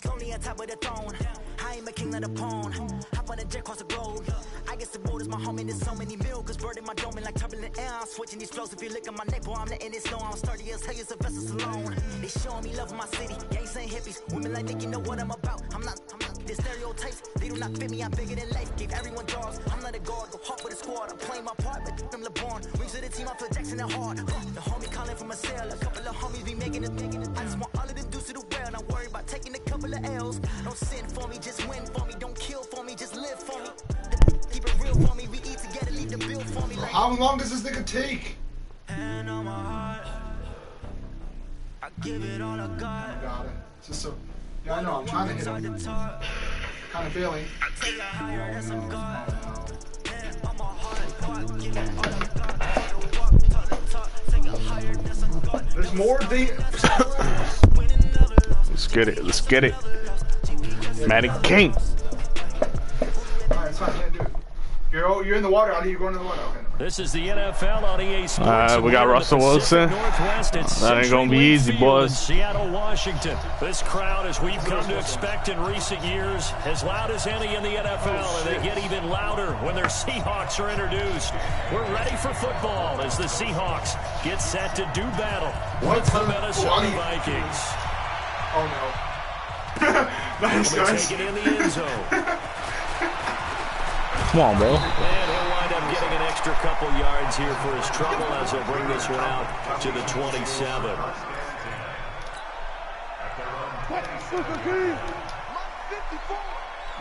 Slowly on top of the throne. I am a king of the pawn. Hop on a jet across the globe. I guess the world is my home and there's so many miracles burning my dome like turbulent air. I'm switching these flows. If you look at my neck, boy, I'm letting it slow. I'm sturdy as hell, it's a vessel alone. They showing me love in my city. Gangs ain't hippies. Women like think you know what I'm about. I'm not the stereotypes. They do not fit me. I'm bigger than life. Gave everyone jaws. I'm not a guard. Go hard for the squad. I'm playing my part, but I'm LeBron. Rings to the team. I feel Jackson and hard. The homie calling from a cell. A couple of homies be making it. I just want all of them dudes to the well. Not worry about taking a couple of L's. Don't sin for me, just win for me. Don't kill for me, just live for me. Keep it real for me. We eat together, leave the bill for me. How long does this nigga take? Hand on my heart, I give it all I got. Got it. Just so. Yeah, I know. I'm trying to hit him. Kind of failing. I take it higher than some God. Hand on my heart, give it all I got. Take it higher than some God. There's more deep. Let's get it. Let's get it. Madden King. Alright, it's fine. Yeah, do it. You're in the water. How do you go into the water? Okay. This is the NFL on EA Sports. We got Russell Wilson. That ain't gonna be easy, boys. Seattle, Washington. This crowd, as we've come to expect in recent years, as loud as any in the NFL, and they get even louder when their Seahawks are introduced. We're ready for football as the Seahawks get set to do battle with the Minnesota Vikings. Oh no! Nice, guys. Take it in the end zone. Come on, bro. And he'll wind up getting an extra couple yards here for his trouble as he'll bring this one out to the 27.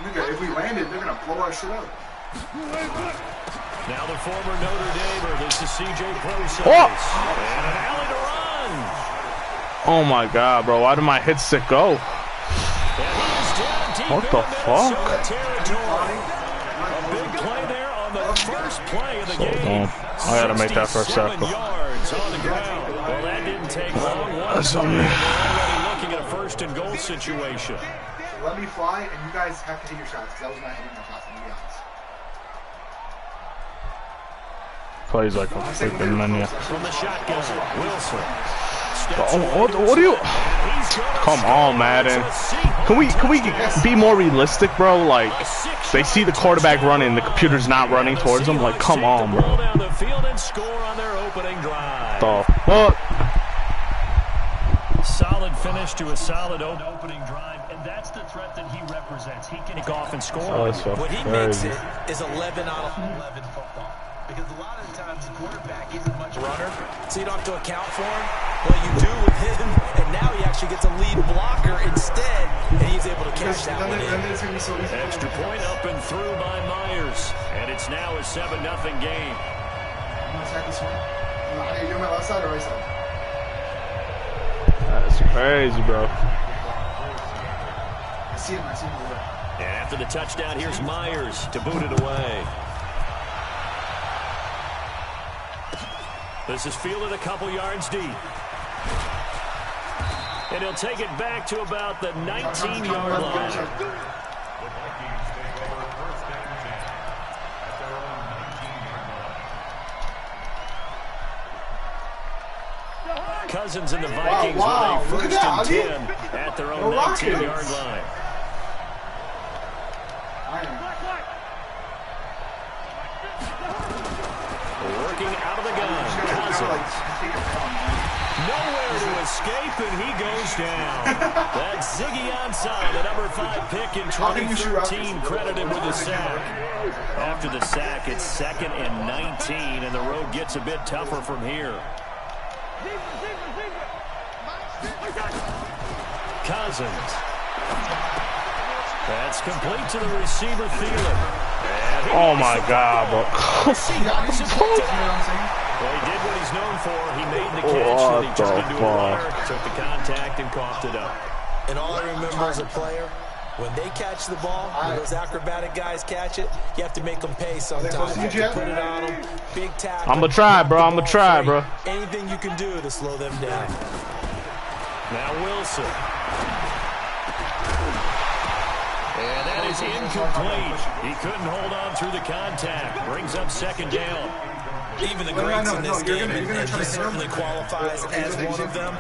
Nigga, if we landed, they're gonna blow our shit up. Now the former Notre Damer, this is CJ Prosise. Oh! And an alley to run. Oh my god, bro. Why did my hit stick go? What the fuck? Big play there on the first play of the game. Dumb. I gotta make that first tackle. Yards on the ground. Well, that didn't take long. That's on me. Already looking at a first and goal situation. Let me fly, and you guys have to hit your shots, because I was not hitting my shots, to be honest. Plays like a freaking menu. From the shotgun, Wilson. What do you? Come on, Madden. Can we be more realistic, bro? Like, they see the quarterback running, the computer's not running towards them. Like, come on, bro. The fuck? Solid finish to a solid opening drive, and that's the threat that he represents. He can kick off and score. Oh, what he makes it is 11 out of 11 football. Because a lot of the times the quarterback isn't much runner, so you don't have to account for him. Well, you do with him, and now he actually gets a lead blocker instead, and he's able to catch that one in. Extra point up and through by Myers, and it's now a 7-0 game. You're on my left side or right side? That's crazy, bro. I see him. And after the touchdown, here's Myers to boot it away. This is fielded a couple yards deep. And he'll take it back to about the 19-yard line. Cousins and the Vikings with a first and 10 at their own 19-yard line. Working out of the gun, Cousins. Nowhere to escape, and he goes down. That's Ziggy Ansah, the number 5 pick in 2013, credited with a sack. After the sack, it's 2nd and 19, and the road gets a bit tougher from here. Cousins. That's complete to the receiver, Thielen. Oh my god, bro. Well, he did what he's known for. He made the catch, and he turned into a runner, took the contact, and coughed it up. And all I remember as a player, when they catch the ball, when those acrobatic guys catch it, you have to make them pay sometimes. You have to put it on them, big tackle. I'm gonna try, bro. I'm gonna try, bro. Anything you can do to slow them down. Now Wilson. And that is incomplete. He couldn't hold on through the contact. Brings up 2nd down. even the greats in this game, and he certainly qualifies as one of them.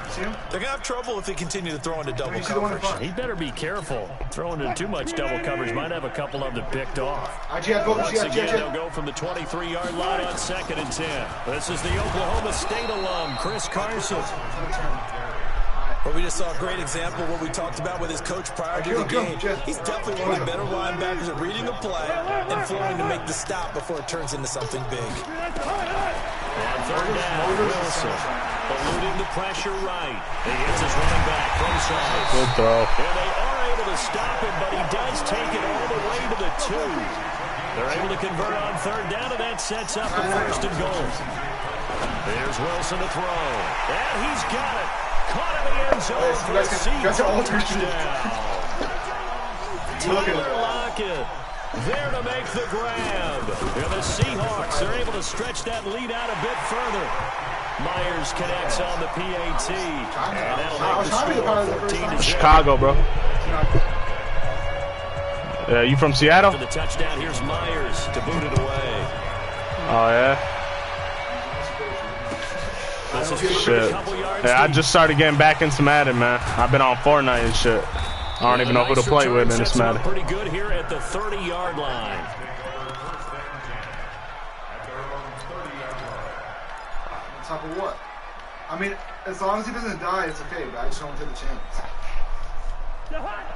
They're going to have trouble if they continue to throw into double coverage. He better be careful. Throwing into too much double coverage might have a couple of them picked off. Once again, they'll go from the 23-yard line on 2nd and 10. This is the Oklahoma State alum, Chris Carson. But we just saw a great example of what we talked about with his coach prior to the game. He's definitely one of the better linebackers at reading a play and flowing to make the stop before it turns into something big. On 3rd down, Wilson eluding the pressure right. He hits his running back, close side. Good throw. And they are able to stop him, but he does take it all the way to the 2. They're able to convert on 3rd down, and that sets up the 1st and goal. Here's Wilson to throw. And he's got it. Caught in the end zone for a Seahawks touchdown. Tyler Lockett there to make the grab. And the Seahawks are able to stretch that lead out a bit further. Myers connects on the PAT. And that'll make the score 14-0. Chicago, bro. Yeah, you from Seattle? For the touchdown, here's Myers to boot it away. Oh, yeah? Shit. Yeah, I just started getting back into Madden, man. I've been on Fortnite and shit. I don't even know who to play with in this Madden. Pretty good here at the 30-yard line. On top of what? I mean, as long as he doesn't die, it's okay, but I just don't take the chance.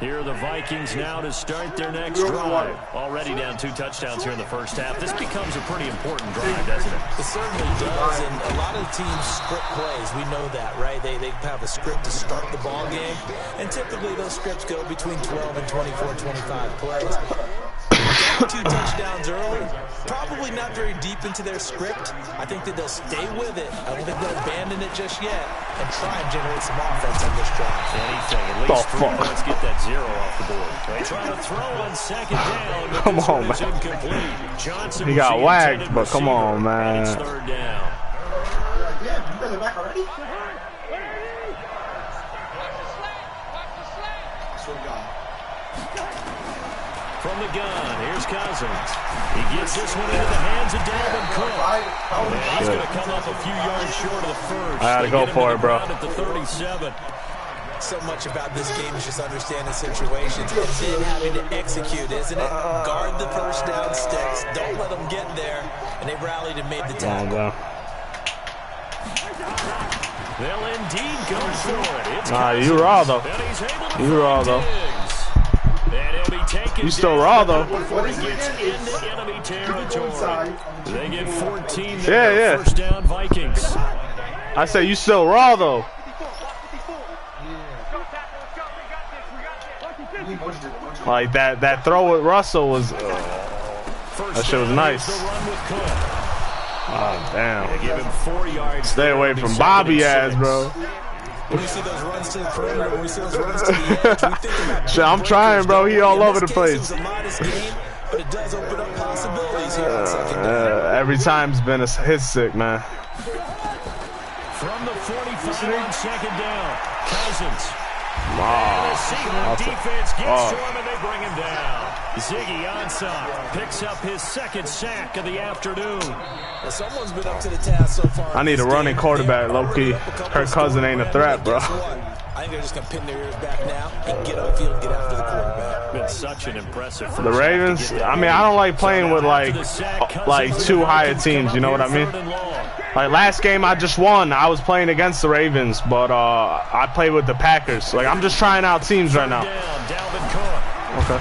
Here are the Vikings now to start their next drive. Already down 2 touchdowns here in the first half. This becomes a pretty important drive, doesn't it? It certainly does, and a lot of the teams script plays. We know that, right? They have a script to start the ball game, and typically those scripts go between 12 and 24, 25 plays. 2 touchdowns early, probably not very deep into their script. I think that they'll stay with it. I don't think they'll abandon it just yet and try and generate some offense on this drive. Anything, at least 3 points, get that 0 off the board. They try to throw on 2nd down, but come this on, one is man. incomplete. Johnson he got wagged, but come on, man. It's 3rd down. Yeah, you guys are back already? I swear to God. From the gun, here's Cousins. He gets this one into the hands of Dalvin Cook. And he's going to come up a few yards short of the first. I gotta go for it, bro. At the 37. So much about this game is just understanding situations and then having to execute, isn't it? Guard the first down sticks. Don't let them get there. And they rallied and made the tackle. They'll indeed go for it. It's nah, you raw, though. You raw, though. You still raw, though. Enemy territory. They get 14 yeah. First down, Vikings. I say you still raw, though. Like that throw with Russell was that shit was nice. Oh damn. Give him 4 yards. Stay away from Bobby ass, bro. When we see those runs to the perimeter, when we see those runs to the edge, we think about shit, I'm trying, bro. He all over the place. It's a modest game, but it does open up possibilities here on 2nd down. Every time's been a hit sick, man. From the 45 on 2nd down, Cousins. Oh, the defense gets to him and they bring him down. Ziggy Ansah picks up his 2nd sack of the afternoon. Well, someone's been up to the task so far. I need a running quarterback, low-key. Her cousin ain't a threat, bro. I think they're just going to pin their ears back now and get upfield and get after the quarterback. Been such an impressive first the Ravens, I mean, I don't like playing with, like too high of teams, you know what I mean? Like, last game I just won. I was playing against the Ravens, but I played with the Packers. Like, I'm just trying out teams right now. Okay.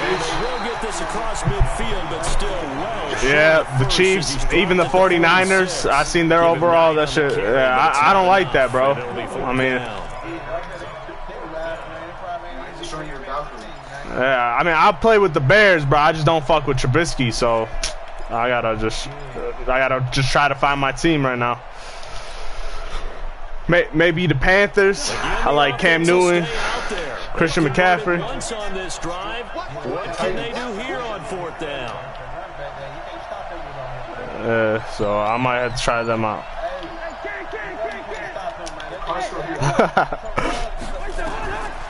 They will get this across midfield, but still well. Yeah, the Chiefs, even the 49ers, I seen their overall, that shit. Yeah, I don't like that, bro. I mean, yeah, I mean, I'll play with the Bears, bro. I just don't fuck with Trubisky, so I gotta just try to find my team right now. Maybe the Panthers. I like Cam Newton, Christian McCaffrey. On this drive, what can they do here on 4th down? So I might have to try them out.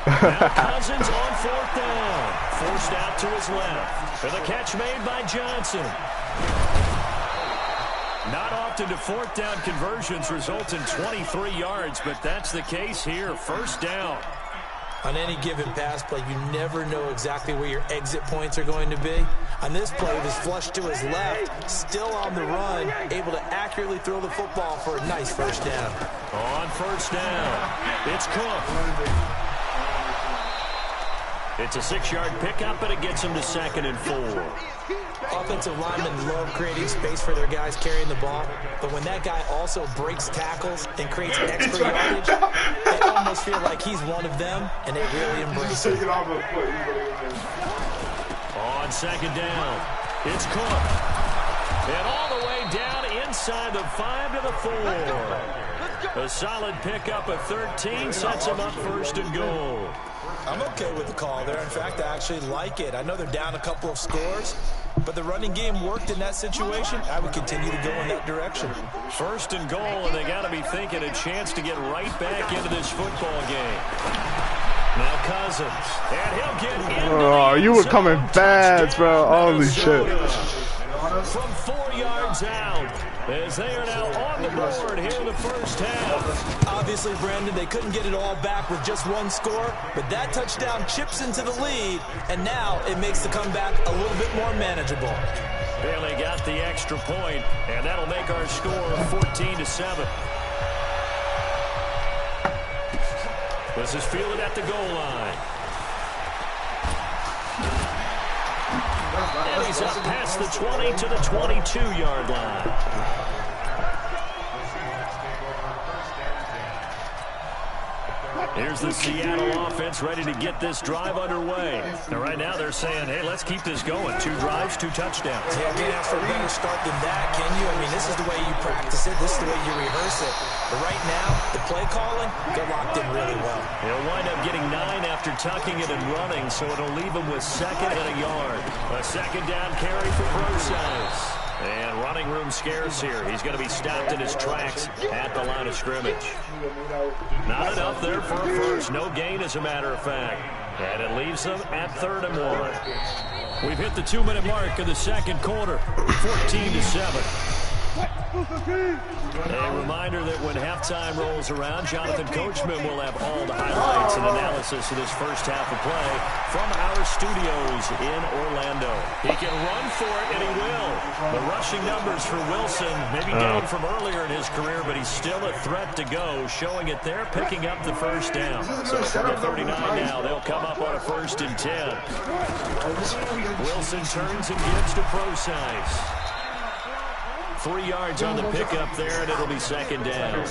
Now Cousins on 4th down, forced out to his left for the catch made by Johnson. Not often do fourth down conversions result in 23 yards, but that's the case here. First down. On any given pass play, you never know exactly where your exit points are going to be. On this play, he was flushed to his left, still on the run, able to accurately throw the football for a nice first down. On first down, it's Cook. It's a 6-yard pickup, but it gets him to 2nd and 4. Offensive linemen love creating space for their guys carrying the ball, but when that guy also breaks tackles and creates extra yardage, they almost feel like he's one of them, and they really embrace it. On 2nd down, it's Cook. And all the way down inside the 5 to the 4. A solid pickup of 13 sets him up 1st and goal. I'm okay with the call there. In fact, I actually like it. I know they're down a couple of scores, but the running game worked in that situation. I would continue to go in that direction. 1st and goal, and they got to be thinking a chance to get right back into this football game. Now Cousins, and he'll get into Oh, you were coming fast, bro. Holy shit. From 4 yards out, as they are now on the board here in the first half. Obviously, Brandon, they couldn't get it all back with just one score, but that touchdown chips into the lead, and now it makes the comeback a little bit more manageable. Bailey got the extra point, and that'll make our score 14-7. This is fielded at the goal line. And he's up past the 20 to the 22-yard line. Here's the Seattle offense ready to get this drive underway. And right now they're saying, hey, let's keep this going. 2 drives, 2 touchdowns. Yeah, can't ask for a better start than that, can you? I mean, this is the way you practice it. This is the way you rehearse it. But right now, the play calling, they're locked in really well. He'll wind up getting 9 after tucking it and running, so it'll leave him with 2nd and a yard. A 2nd down carry for Brosize. And running room scarce here. He's going to be stopped in his tracks at the line of scrimmage. Not enough there for a first. No gain, as a matter of fact. And it leaves them at 3rd and 1. We've hit the 2-minute mark of the second quarter. 14-7. A reminder that when halftime rolls around, Jonathan Coachman will have all the highlights and analysis of this first half of play from our studios in Orlando. He can run for it, and he will. The rushing numbers for Wilson, maybe down from earlier in his career, but he's still a threat to go, showing it there, picking up the first down. So from the 39 now, they'll come up on a 1st and 10. Wilson turns and gives to Brosize. 3 yards on the pickup there, and it'll be 2nd down.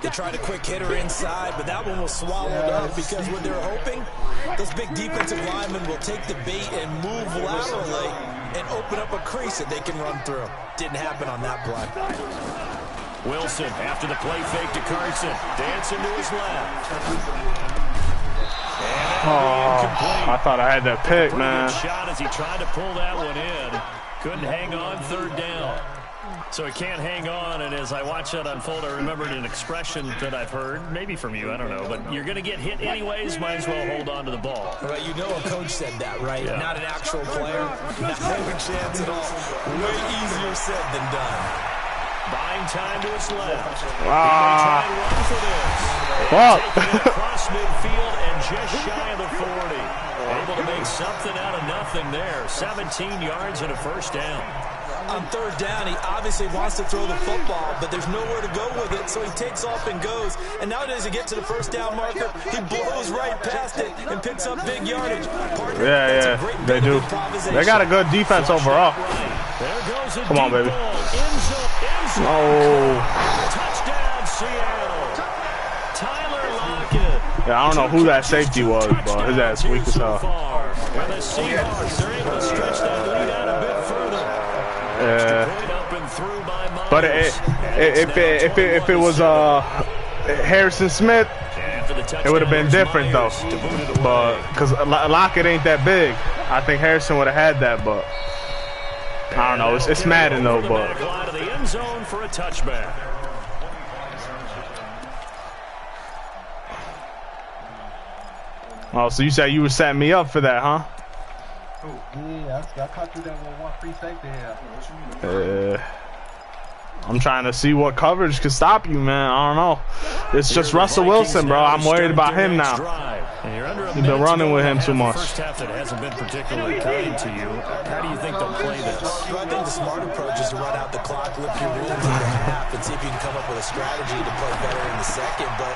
They tried a quick hitter inside, but that one was swallowed up because what they're hoping, those big defensive linemen will take the bait and move laterally and open up a crease that they can run through. Didn't happen on that play. Wilson, after the play fake to Carson, dancing to his left. Oh, I thought I had that pick, man. Shot as he tried to pull that one in. Couldn't hang on 3rd down. So he can't hang on, and as I watch that unfold, I remembered an expression that I've heard, maybe from you, I don't know, but you're going to get hit anyways, might as well hold on to the ball. Right, you know a coach said that, right? Yeah. Not an actual player. Not a chance at all. Way easier said than done. Buying time to his left. Ah. He may try and run for this. Taking it across midfield and just shy of the 40. Able to make something out of nothing there. 17 yards and a 1st down. On 3rd down, he obviously wants to throw the football, but there's nowhere to go with it, so he takes off and goes. And nowadays, he gets to the 1st down marker, he blows right past it and picks up big yardage. Partner, yeah, they do. They got a good defense overall. There goes a Come on, baby. Oh. Touchdown, Seattle. Tyler Lockett. Yeah, I don't know who that safety was, but his ass weak as hell. And the Seahawks, they're able to stretch that lead out a bit further. But if it was Harrison Smith, it would have been different though. But because Lockett ain't that big, I think Harrison would have had that. But I don't know. It's Madden though. But the end zone for a touchback. Oh, so you said you were setting me up for that, huh? Yeah, I caught you that one free safety here. I'm trying to see what coverage can stop you, man. I don't know. It's just Russell Wilson, bro. I'm worried about him now. You've been running with him too much. First half that hasn't been particularly kind to you. How do you think they'll play this? I think the smart approach is to run out the clock, lift your wounds in the half, and see if you can come up with a strategy to play better in the second. But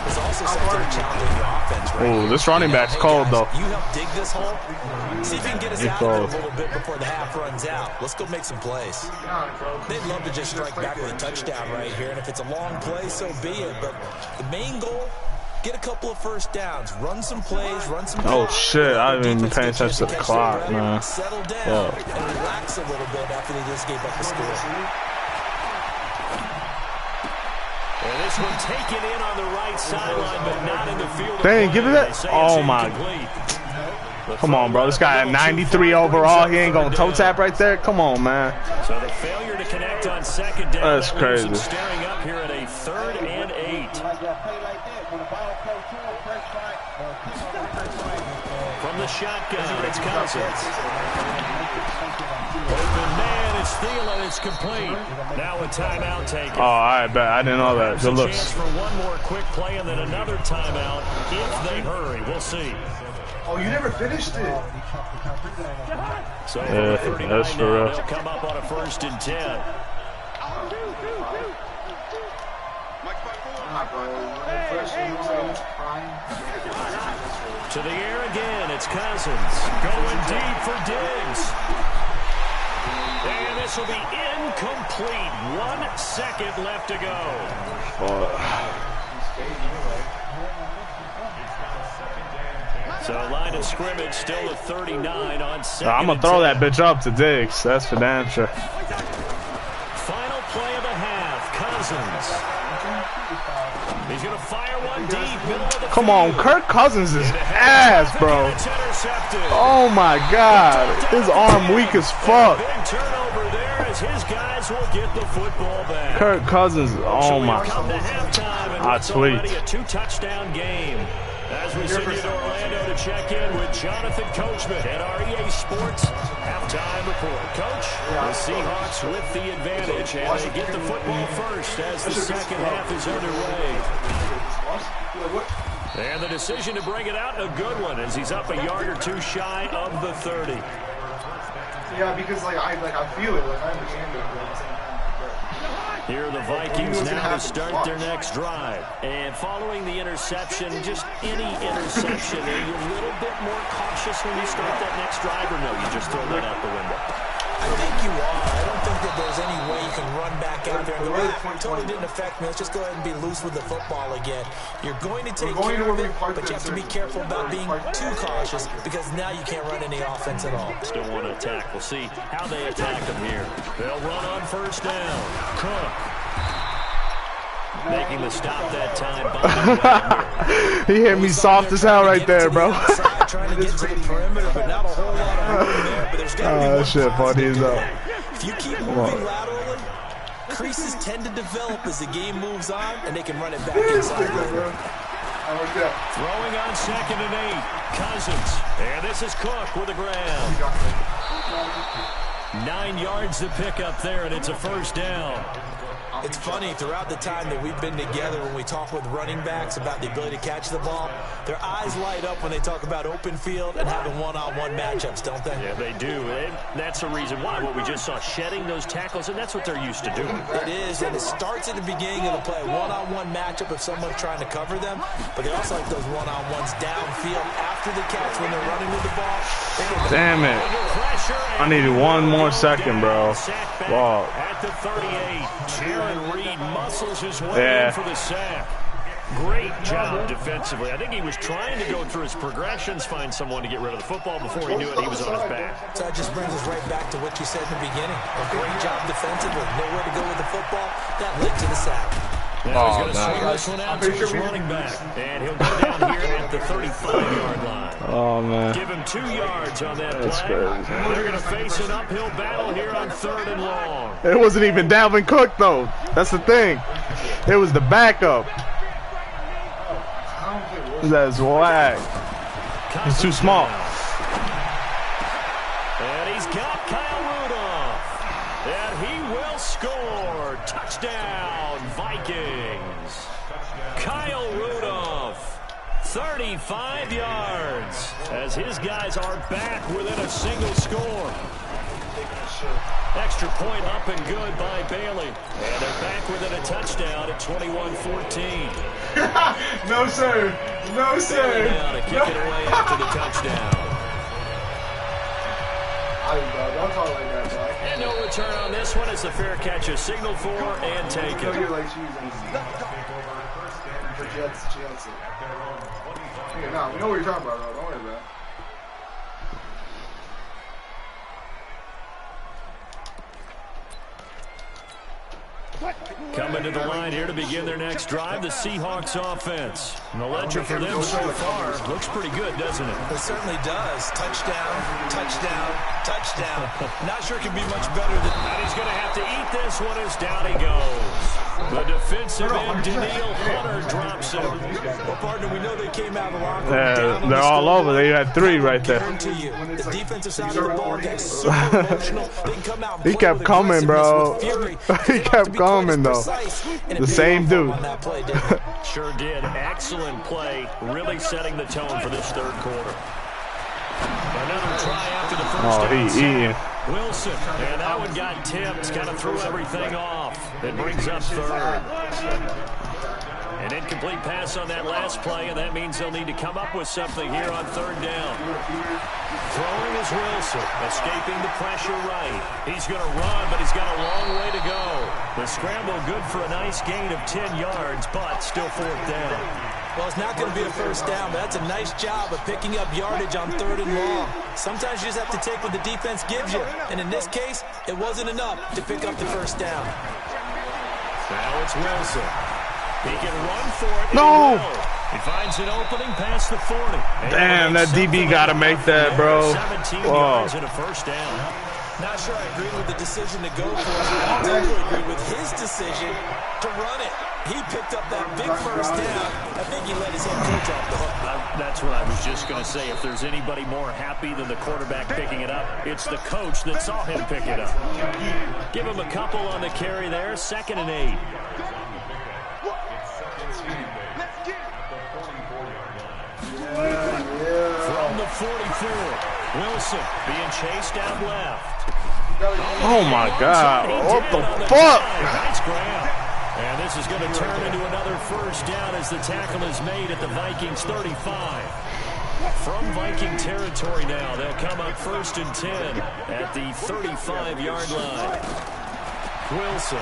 there's also something challenging the offense, right? Oh, this running back's cold, though. You help dig this hole. See if you can get us out of it a little bit before the half runs out. Let's go make some plays. They'd love to just strike back with a touchdown right here, and if it's a long play, so be it. But the main goal, get a couple of first downs, run some plays, run some. Oh shit! I haven't even paying attention to the clock, man. Settle down and relax a little bit after they just gave up the score. And this one taken in on the right sideline, but not in the field. Dang, give it that. Oh my. Come on, bro. This guy at 93 overall. He ain't gonna toe tap right there. Come on, man. So the failure to connect on second down. That's crazy. Staring up here at a 3rd and 8. From the shotgun, it's Cousins. Open man, it's Thielen. It's complete. Now a timeout taken. Oh, I bet. I didn't know that. Good looks. Chance for one more quick play and then another timeout if they hurry. We'll see. Oh, you never finished it. So yeah, that's for real. They'll come up on a 1st and 10. To the air again, it's Cousins. Going deep for Diggs. And this will be incomplete. 1 second left to go. So line of scrimmage still at 39 on 2nd. I'm going to throw that bitch up to Diggs. That's for damn sure. Final play of the half. Cousins. He's going to fire one deep. Middle of the Come on, Kirk Cousins is ass, bro. Oh my God. His arm weak as fuck. Big turnover there as his guys will get the football back. Kirk Cousins, oh my. I tweet. A 2-touchdown game. As we send you to Orlando to check in with Jonathan Coachman at our EA Sports halftime report. Coach, the Seahawks with the advantage, and they get the football first as the second half is underway. And the decision to bring it out, a good one, as he's up a yard or 2 shy of the 30. Yeah, because I feel it. I understand it. Here are the Vikings now to start their next drive. And following the interception, just any interception, are you a little bit more cautious when you start that next drive, or no, you just throw that out the window? I think you are. I don't think that there's any way you can run back out there and go, totally didn't affect me. Let's just go ahead and be loose with the football again. You're going to take care of it, but you have to be careful about being too cautious because now you can't run any offense at all. Still want to attack. We'll see how they attack them here. They'll run on 1st down. Cook. Making the stop that time. He hit me soft as hell right there, bro. Trying to get to the perimeter, but not a whole lot of room there. But there's got to be that shit funny as hell. If you keep moving laterally, creases tend to develop as the game moves on, and they can run it back inside. Throwing on 2nd and 8. Cousins. And this is Cook with the ground. 9 yards to pick up there, and it's a 1st down. It's funny, throughout the time that we've been together, when we talk with running backs about the ability to catch the ball, their eyes light up when they talk about open field and having one-on-one matchups, don't they? Yeah, they do. And that's the reason why. What we just saw, shedding those tackles, and that's what they're used to doing. It is, and it starts at the beginning of the play. One-on-one matchup if someone's trying to cover them, but they also like those one-on-ones downfield after the catch when they're running with the ball. Damn it. I needed 1 more second, bro. Wow. At the 38, Jaron Reed muscles his way in for the sack. Great job defensively. I think he was trying to go through his progressions, find someone to get rid of the football. Before he knew it, he was on his back. So that just brings us right back to what you said in the beginning. A great job defensively. Nowhere to go with the football. That led to the sack. Now he's going to swing this one out to his running back. And he'll go down here at the 35-yard line. Oh, man. Give him 2 yards on that play. They're going to face an uphill battle here on 3rd and long. It wasn't even Dalvin Cook, though. That's the thing. It was the backup. That's whack. He's too small. And he's got Kyle Rudolph. And he will score. Touchdown, Vikings. Kyle Rudolph, 35 yards, as his guys are back within a single score. Extra point up and good by Bailey. And they're back within a touchdown at 21-14. No, sir. No, sir. Now to kick it away after the touchdown. Don't talk like that, bro. And no return on this one. It's a fair catch, a signal for, and take it. You're like cheesing. For Jets. Yeah, nah, we know what you're talking about, bro. Don't worry about it. Coming to the line here to begin their next drive, the Seahawks offense. And the ledger for them so far looks pretty good, doesn't it? It certainly does. Touchdown, touchdown, touchdown. Not sure it can be much better than... And he's going to have to eat this one as down he goes. The defensive end, Daniil Hunter, drops him. Well, partner, we know they came out of the locker room. They're all over. They had 3 right there. The defensive side of the ball gets super emotional. They can come out and He kept coming, bro. He kept coming, though. The same dude. Sure did. Excellent play. Really setting the tone for this third quarter. Another try after the first down. He eating. Wilson, and that one got tipped, kind of threw everything off. It brings up third. An incomplete pass on that last play, and that means they'll need to come up with something here on third down. Throwing is Wilson, escaping the pressure right. He's going to run, but he's got a long way to go. The scramble good for a nice gain of 10 yards, but still fourth down. Well, it's not going to be a first down, but that's a nice job of picking up yardage on 3rd and long. Sometimes you just have to take what the defense gives you, and in this case, it wasn't enough to pick up the first down. Now it's Wilson. He can run for it. No! He finds an opening past the 40. Damn, that DB got to make that, bro. 17 yards and a first down. Not sure I agree with the decision to go for it. I totally agree with his decision to run it. He picked up that big first down. I think he let his head coach off the hook. That's what I was just going to say. If there's anybody more happy than the quarterback picking it up, it's the coach that saw him pick it up. Give him a couple on the carry there. 2nd and 8. From the 44, Wilson being chased down left. Oh my God! What the fuck? Nice grab. And this is going to turn into another first down as the tackle is made at the Vikings 35. From Viking territory now, they'll come up 1st and 10 at the 35-yard line. Wilson.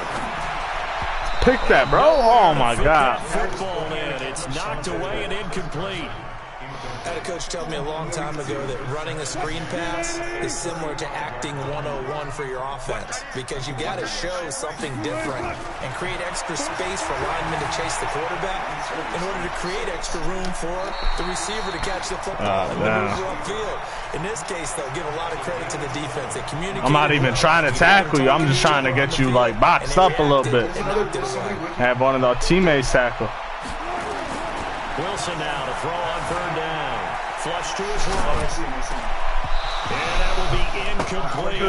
Pick that, bro. Oh my God. Football in. It's knocked away and incomplete. I had a coach tell me a long time ago that running a screen pass is similar to acting 101 for your offense, because you got to show something different and create extra space for linemen to chase the quarterback in order to create extra room for the receiver to catch the football and maneuver upfield. In this case, they'll give a lot of credit to the defense. They communicate. I'm not even trying to tackle you. I'm just trying to get you like boxed up a little bit. Have one of our teammates tackle. Wilson now to throw on 3rd down. Flush to his right. And that will be incomplete.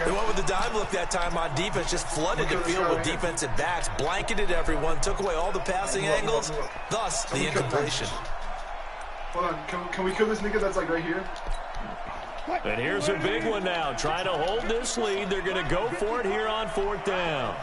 They went with the dime look that time on defense. Just flooded the field with defensive backs. Blanketed everyone. Took away all the passing angles. Thus, the incompletion. Hold on. Can we kill this nigga that's like right here? And here's a big one now. Trying to hold this lead. They're going to go for it here on 4th down.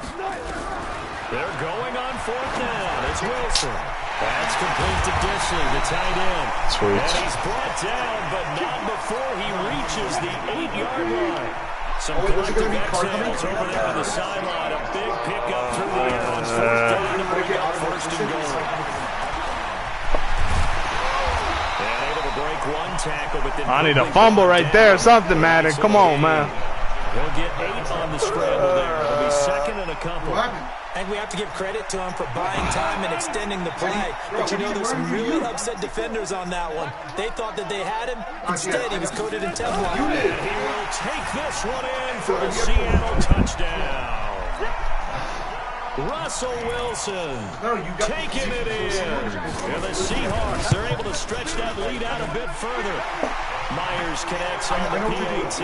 They're going on 4th down. It's Wilson. That's complete to Disley, the tight end. Sweet. And he's brought down, but not before he reaches the 8-yard line. Some collective exhales over there on the sideline. A big pickup through the air on 4th down to bring up 1st and goal. And able to break one tackle, but then I need a fumble right there or something, Madden. Come on, man. He'll get 8 on the scramble there. It'll be 2nd and a couple. And we have to give credit to him for buying time and extending the play. But you know, there's some really upset defenders on that one. They thought that they had him. Instead, he was coated in Teflon. And he will take this one in for a Seattle touchdown. Russell Wilson taking it in. And the Seahawks, they're able to stretch that lead out a bit further. Myers connects on the PAT.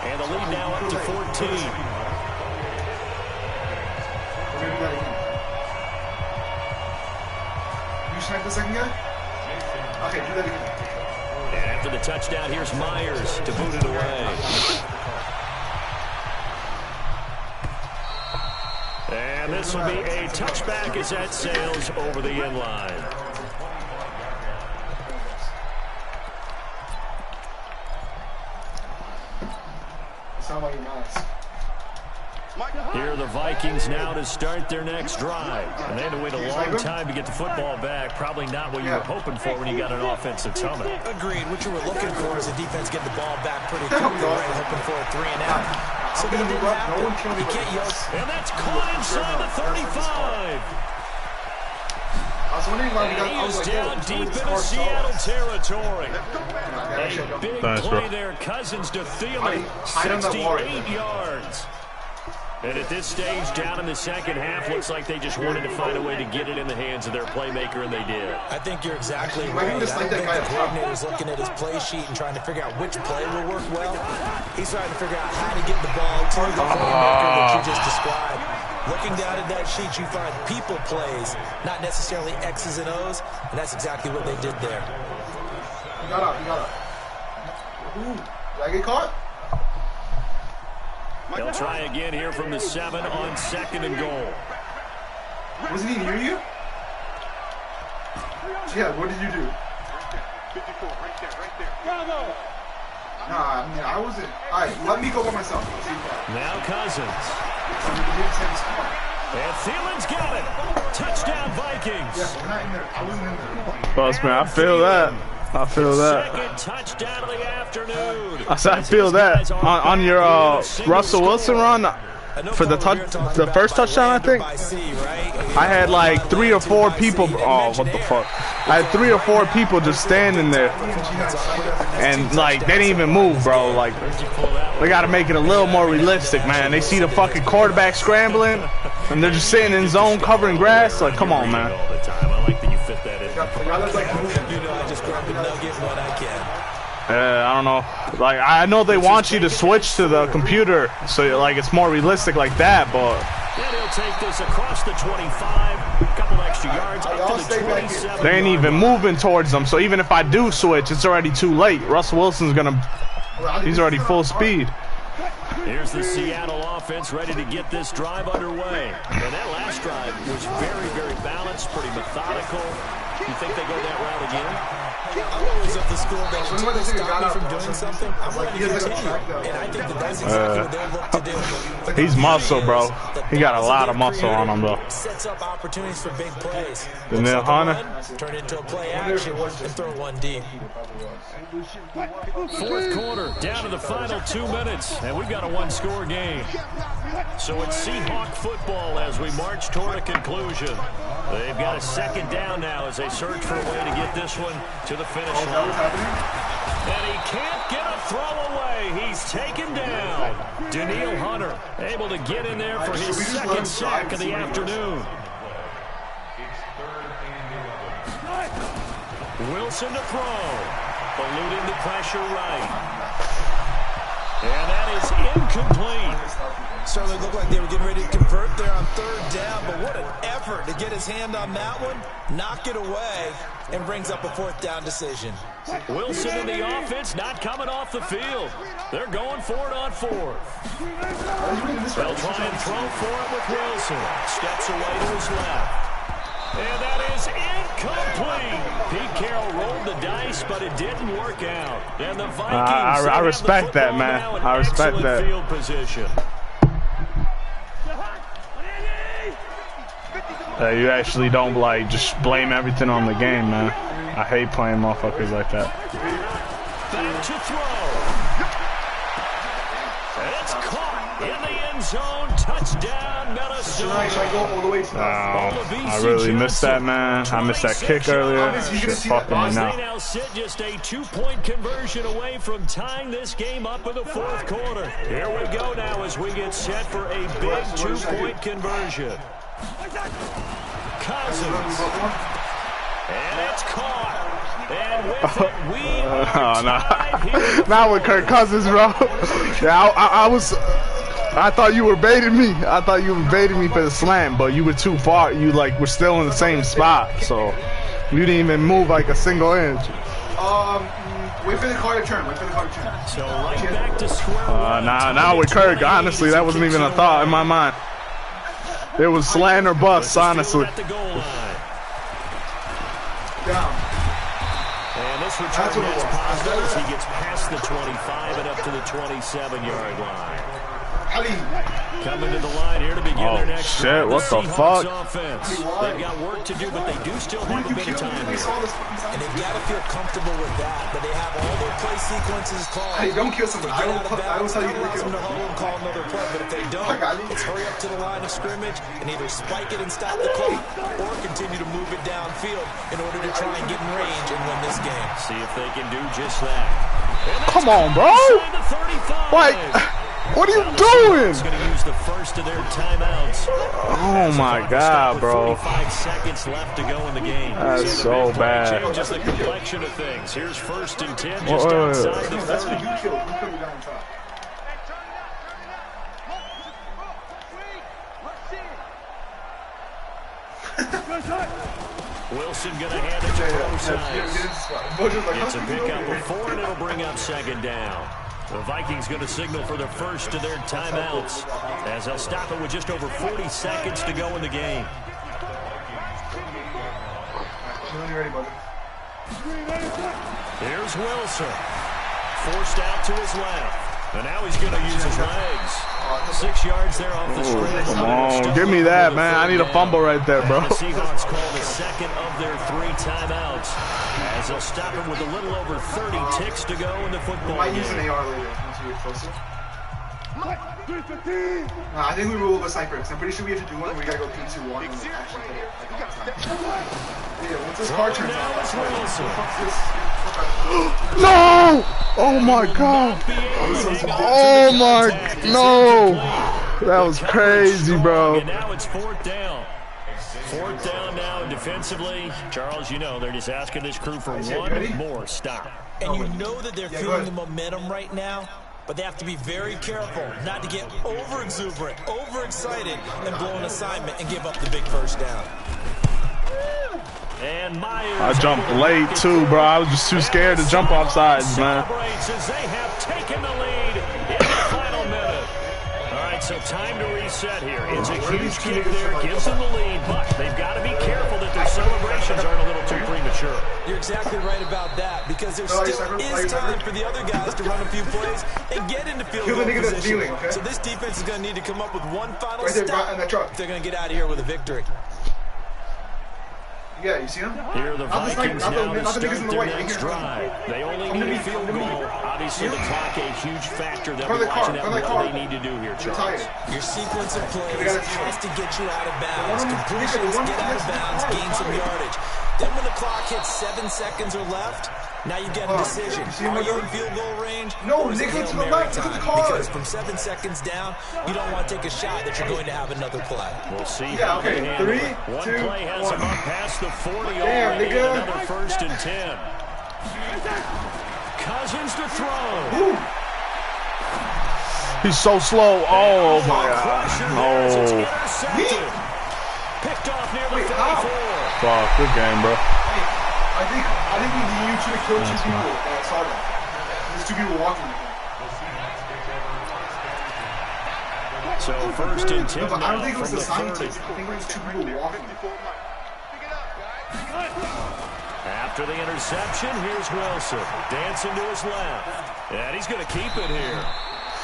And the lead now up to 14. tag the second guy? Okay, do that again. And after the touchdown, here's Myers to boot it away. And this will be a touchback as that sails over the end line. Sound like you're nice. Here are the Vikings now to start their next drive. And they had to wait a long time to get the football back. Probably not what you were hoping for when you got an offensive tunnel. Agreed. What you were looking for is the defense getting the ball back pretty quickly, right? Hoping for a 3-and-out. So they didn't happen. You can't yell. And that's caught inside the 35. I was wondering why we got. He is down deep into Seattle territory. A big play there. Cousins to Thielen. 68 yards. And at this stage, down in the second half, looks like they just wanted to find a way to get it in the hands of their playmaker, and they did. I think you're exactly right. I think the coordinator's looking at his play sheet and trying to figure out which play will work well. He's trying to figure out how to get the ball to the playmaker that you just described. Looking down at that sheet, you find people plays, not necessarily X's and O's, and that's exactly what they did there. You got up, you got up. Ooh, did I get caught? They'll try again here from the 7 on 2nd and goal. Wasn't he near you? Yeah, what did you do? Nah, I mean, I wasn't. Alright, let me go by myself. Now Cousins. And Thielen's got it. Touchdown, Vikings. Yeah, we're not in there. I wasn't in there. Boss man, I feel that. I feel that. Second touchdown of the afternoon. I feel that on your Russell Wilson run for the first touchdown. I think I had like 3 or 4 people. Oh, what the fuck! I had 3 or 4 people just standing there, and like they didn't even move, bro. Like they got to make it a little more realistic, man. They see the fucking quarterback scrambling, and they're just sitting in zone covering grass. Like, come on, man. I like that you fit that in. I just grabbed a nugget when I can. I don't know. Like, I know they want you to switch to the computer, so like it's more realistic like that. But and he'll take this across the 25, a couple extra yards up to the 27. They ain't even moving towards them. So even if I do switch, it's already too late. Russell Wilson's he's already full speed. Here's the Seattle offense ready to get this drive underway. And that last drive was very, very balanced, pretty methodical. You think they go that route again? I'm always of the school that until they stop me from doing something, I'm ready to continue. And I think that's exactly what they'll look to do. He's muscle, bro. He got a lot of muscle on him, though. Sets up opportunities for big plays. Danielle Hunter. Turn it into a play action and throw one deep. Fourth quarter, down to the final 2 minutes, and we've got a one-score game. So it's Seahawk football as we march toward a conclusion. They've got a second down now as they search for a way to get this one to the finish line. And he can't get a throw away. He's taken down. Danielle Hunter able to get in there for his second sack of the afternoon. Wilson to throw. Eluding the pressure right. And that is incomplete. Certainly looked like they were getting ready to convert there on 3rd down, but what an effort to get his hand on that one, knock it away, and brings up a 4th down decision. Wilson in the offense not coming off the field. They're going for it on 4th. They'll try and throw for it with Wilson. Steps away to his left. And that is incomplete. Pete Carroll rolled the dice, but it didn't work out. And the Vikings I respect that, man. I respect that. Field position. You actually don't like just blame everything on the game, man. I hate playing motherfuckers like that. Back to throw. And it's caught in the end zone. Touchdown, Minnesota. I really missed that, man. I missed that kick earlier. Shit fucking me now. They now sit just a 2-point conversion away from tying this game up in the 4th quarter. Here we go now as we get set for a big 2-point conversion. Cousins. And it's caught. And with it, we are tied here. Not with Kirk Cousins, bro. Yeah, I thought you were baiting me. I thought you were baiting me for the slant, but you were too far. You like were still in the same spot. So You didn't even move like a single inch. Wait for the car to turn. Wait for the car to turn. So right back to square one. Now with Kirk, honestly, that wasn't even a thought in my mind. It was slant or bust, honestly. At the goal line. Down. And this return is positive as he gets past the 25 and up to the 27-yard line. Coming to the line here to begin their next shit, drive. what the fuck? Offense. They've got work to do, but they do still have a bit of time here. And they've got to feel comfortable with that, but they have all their play sequences called. Hey, don't kill someone. I don't tell you to kill them to hold and call another play, but if they don't, it's hurry up to the line of scrimmage and either spike it and stop the clock or continue to move it downfield in order to try and get in range and win this game. See if they can do just that. Come on, bro. Like, what are you doing? Going to use the first of their timeouts. Oh my God, bro. 45 seconds left to go in the game. That's so bad. Changes the complexion of things. Here's 1st and 10 just outside the 30. That's what you killed. You killed me down top. Wilson going to hand it to Rosas. It's a pickup of 4, and it'll bring up 2nd down. The Vikings going to signal for the first of their timeouts as they'll stop it with just over 40 seconds to go in the game. Here's Wilson. Forced out to his left. And now he's going to use his legs. 6 yards there off the scramble. Come on, give me that, man. I need a fumble right there, bro. The Seahawks call the 2nd of their 3 timeouts as they'll stop him with a little over 30 ticks to go in the football game. Might use an AR later once we get closer. I think we roll a sniper because I'm pretty sure we have to do one and we gotta go 3-2-1 and actually hit it. Yeah, once this car turns on, No! Oh my God! Oh my, no! That was crazy, bro. And now it's 4th down. 4th down now, and defensively, Charles, you know, they're just asking this crew for one more stop. And you know that they're feeling the momentum right now, but they have to be very careful not to get over-exuberant, over-excited, and blow an assignment and give up the big first down. And Myers, I jumped late too, bro. I was just too scared to jump off sides, man. As they have taken the lead in the final minute. All right, so time to reset here. It's a huge kick there, gives them the lead, but they've got to be careful that their celebrations aren't a little too premature. You're exactly right about that, because there still is time for the other guys to run a few plays and get into field goal position. So this defense is going to need to come up with one final stop if they're going to get out of here with a victory. Yeah, you see him? Here are the Vikings now to start their next drive. They only need a field goal. Obviously, the clock a huge factor. They'll be watching that. What they need to do here, Charles. Your sequence of plays has to get you out of bounds. Completions, get out of bounds, gain some yardage. Then when the clock hits 7 seconds or left, now you get a decision. Are you in field goal range? No, Nick, to the left. Look at the car. Because from 7 seconds down, you don't want to take a shot that you're going to have another play. We'll see. Yeah, okay. 3, 2, 1. One play has him up past the 40 already. Another 1st and 10. Cousins to throw. Ooh. He's so slow. Oh my God. No. Picked off near the 34. Fuck, good game, bro. I think we need you to kill 2 people. Sorry. There's 2 people walking. So 1st and 10 no, but I don't think it was from the scientist. 30. I think it was 2 people walking. After the interception, here's Wilson. Dancing to his left. And he's going to keep it here.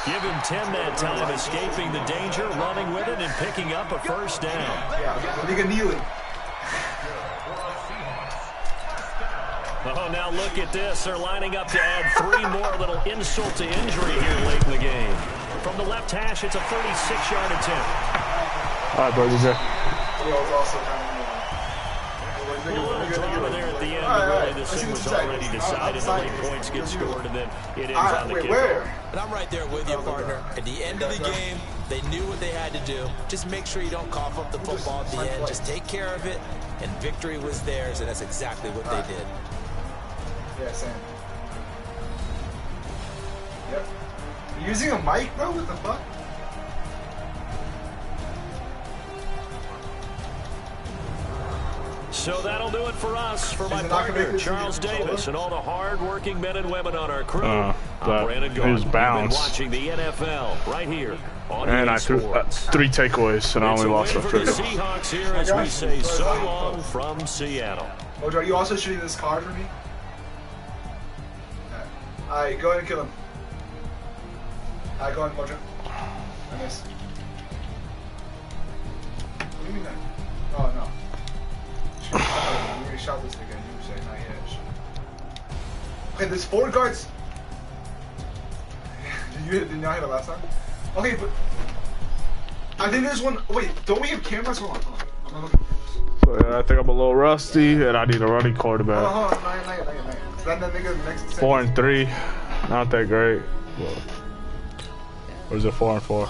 Give him 10 that time, escaping the danger, running with it, and picking up a 1st down. Yeah, big kneeling. Oh, now look at this. They're lining up to add 3 more. A little insult to injury here late in the game. From the left hash, it's a 36-yard attempt. All right, bro, DJ. A little drama there at the end, but really this thing was already decided. The late points get scored, and then it ends on the kickoff. And I'm right there with you, partner. At the end of the game, they knew what they had to do. Just make sure you don't cough up the football at the end. Just take care of it, and victory was theirs, and that's exactly what they did. Yeah, same. Yep. You're using a mic, bro? What the fuck? So that'll do it for us. For my partner, Charles Davis, and all the hard-working men and women on our crew. I'm Brandon Garden. You've been watching the NFL right here on And I threw 3 takeaways, and I only lost by 3. The Seahawks here as we say so long from Seattle. Mojo, are you also shooting this card for me? Alright, go ahead and kill him. Alright, go ahead, Mojo. I missed. What do you mean that? Oh, no. Shoot, you already shot this nigga. You were saying not yet. Okay, there's 4 guards. Did you not hit it last time? Okay, but I think there's one. Wait, don't we have cameras? Hold on. I'm gonna look at So, yeah, I think I'm a little rusty, and I need a running quarterback. Hold on. Not yet. That nigga next 4 and 3, not that great. Or is it 4 and 4?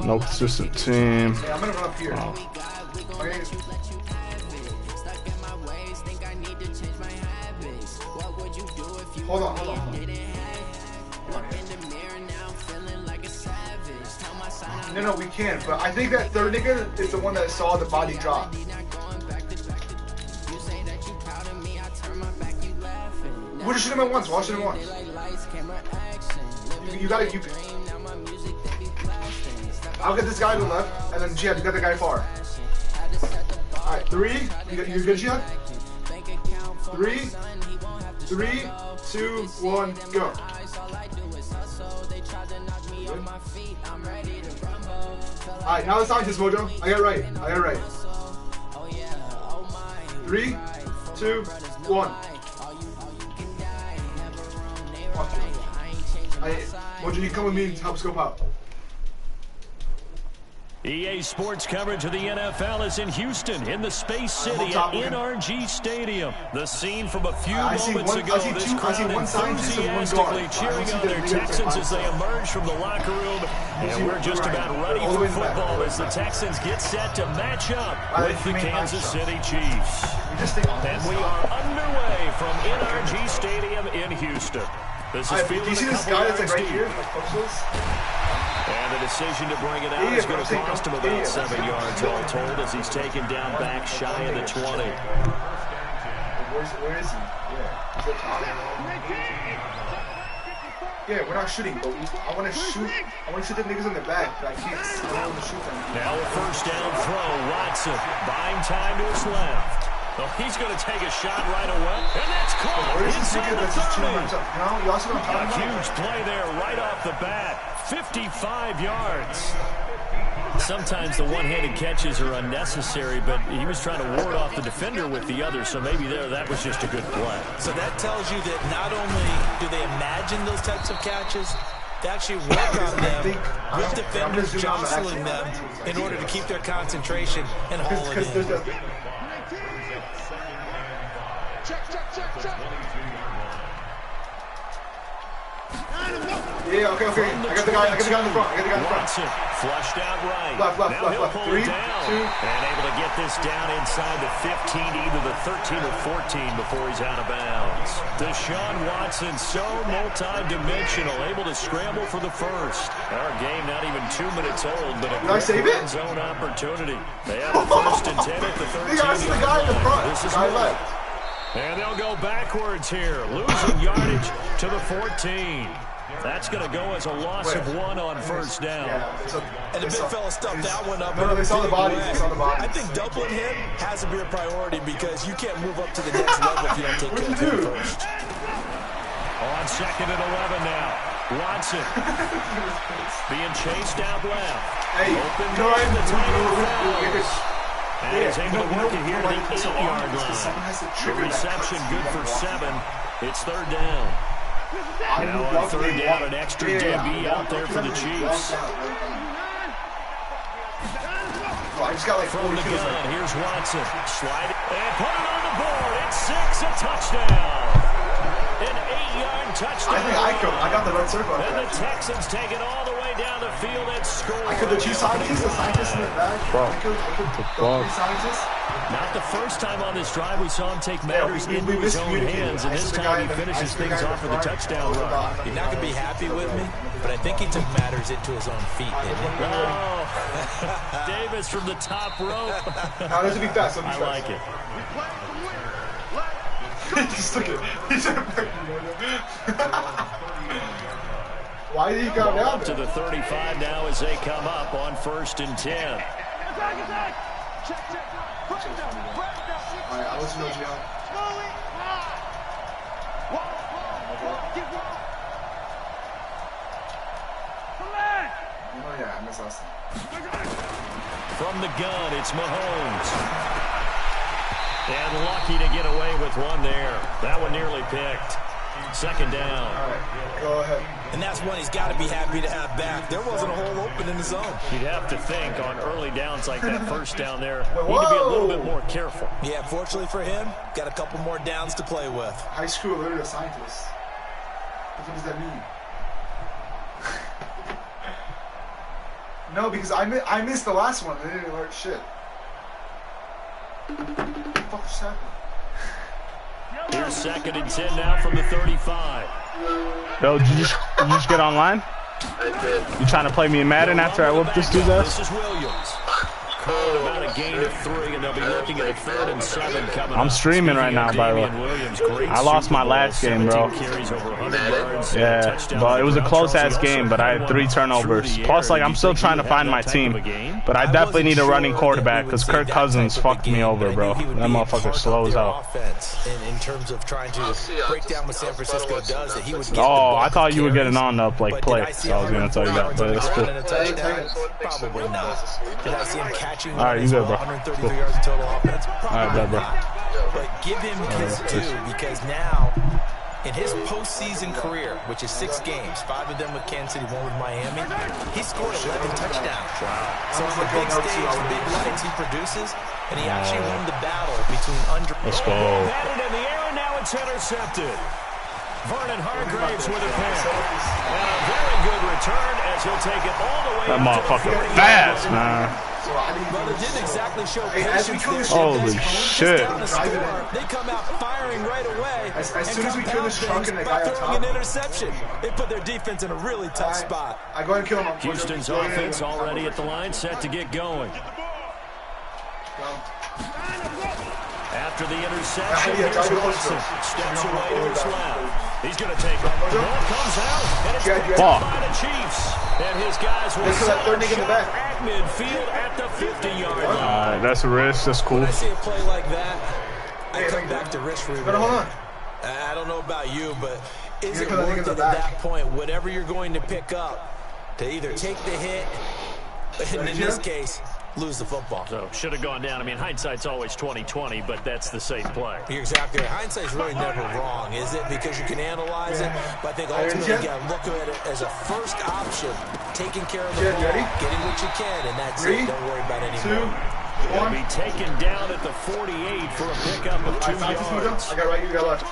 No consistent team. Yeah, I'm gonna run up here. Hold on. No, we can't. But I think that third nigga is the one that saw the body drop. We'll just shoot him at once. We'll shoot him once. You gotta. I'll get this guy to the left, and then Jihad, you got the guy far. Alright, 3. You good, Jihad? 3, 2, 1, go. Alright, now the scientist, Mojo. I got it right. 3, 2, 1. Mojo, you come with me and help scope out. EA Sports coverage of the NFL is in Houston, in the Space City at NRG Stadium. The scene from a few moments ago, this crowd enthusiastically cheering on their Texans as they emerge from the locker room. And we're just about ready for football as the Texans get set to match up with the Kansas City Chiefs. And we are underway from NRG Stadium in Houston. This is do you see this guy that's like right here? And the decision to bring it out is going to cost him about 7 yards all told as he's taken down back shy of the 20. Where is he? Yeah, we're not shooting, but I want to shoot. I want to shoot the niggas in the back, but I can't. I don't want to shoot them. Now a first down throw. Watson buying time to his left. Oh, he's going to take a shot right away, and that's caught. Where is this nigga that's just chilling himself? You know, you also know what I'm talking about? A huge play there right off the bat. 55 yards. Sometimes the one-handed catches are unnecessary, but he was trying to ward off the defender with the other, so maybe that was just a good play. So that tells you that not only do they imagine those types of catches, they actually work on them with defenders jostling them in order to keep their concentration and haul it in. Yeah, okay. I got the guy in the front. Watson flushed out right. Left. Now he'll pull 3, 2. And able to get this down inside the 15, either the 13 or 14 before he's out of bounds. Deshaun Watson, so multi-dimensional, able to scramble for the first. Our game not even 2 minutes old, but a great zone opportunity. They have the first and 10 at the 13. The guy in the front. This is left. And they'll go backwards here, losing yardage to the 14. That's going to go as a loss of 1 on first down. Yeah, and the big fella stuffed that one up. No, they saw the bodies. I think doubling him has to be a priority because you can't move up to the next level if you don't take care of him first. On second and 11 now. Watson being chased out left. Hey, open down the tight and he's able to work it here to the 8-yard line. The reception good for 7. It's third down. Now on third down, an extra DB out there for the Chiefs. From the gun, here's Watson. Slide and put it on the board. It's 6, a touchdown. An 8-yard touchdown. I got the red circle. And the Texans take it all the way down the field and score. I could the 2 scientists, the scientists in the back. I could the 3 scientists. Not the first time on this drive we saw him take matters into his own hands, and this time he finishes things off with a touchdown run. You're not going to be happy with me, but I think he took matters into his own feet, didn't he? Oh, Davis from the top rope. Now, let's be fast. I like it. Just look at it. Why did he go down up to the 35 now as they come up on 1st and 10. Alright, I'll let you know, Gian. Oh yeah, I missed last time. From the gun, it's Mahomes. And lucky to get away with one there. That one nearly picked. 2nd down. All right, go ahead. And that's one he's got to be happy to have back. There wasn't a hole open in the zone. You'd have to think on early downs like that 1st down there, need to be a little bit more careful. Yeah, fortunately for him, got a couple more downs to play with. High school literally a scientist. What does that mean? No, because I missed the last one. They didn't alert shit. What the fuck just happened? Here's 2nd and 10 now from the 35. Yo, did you just get online? You trying to play me in Madden after I whoop this dude's ass? This is Williams. About a gain of 3, and they'll be looking at a 3rd and 7 coming up. I'm streaming right now, by the way. I lost my last game, bro. Yeah, but it was a close-ass game, but I had 3 turnovers. Plus, like, I'm still trying to find my team. But I definitely need a running quarterback because Kirk Cousins fucked me over, bro. That motherfucker slows out. In terms of trying to break down what San Francisco does, that he would get Oh, I thought you were getting on up, like, play. So I was going to tell you that, but it's cool. Probably not. Did I see him catching? All right, you good, bro. 133 yards of total offense. All right, bro. But give him his due because now, in his postseason career, which is 6 games, 5 of them with Kansas City, 1 with Miami, he scored 11 touchdowns. Wow. So on the big stage, the big lights he produces, and he actually won the battle between under. Let's go. Batted in the air, and now it's intercepted. Vernon Hargraves with a pick. And a very good return as he'll take it all the way. That motherfucker fast, man. Well, it didn't exactly show patience. Holy shit. They come out firing right away. As soon as we kill this trunk and the guy on top. An interception. They put their defense in a really tough spot. I go ahead and kill him. Houston's offense already at the line, set to get going. After the interception, here's Wilson. Steps away to his left. He's going to take it. The ball comes out, and it's picked up by the Chiefs. And his guys will set at midfield at the 50-yard line. That's a risk. That's cool. When I see a play like that, I come back to risk reward. I don't know about you, but is it worth it at that point, whatever you're going to pick up, to either take the hit, and in this case, lose the football? So should have gone down. I mean, hindsight's always 20/20, but that's the safe play. You're exactly right. Hindsight's really never wrong, is it? Because you can analyze it, but I think ultimately you got to look at it as a first option, taking care of the ball, getting what you can, and that's it. Don't worry about any more. He'll be taken down at the 48 for a pickup of 2 yards. I got right, you got left.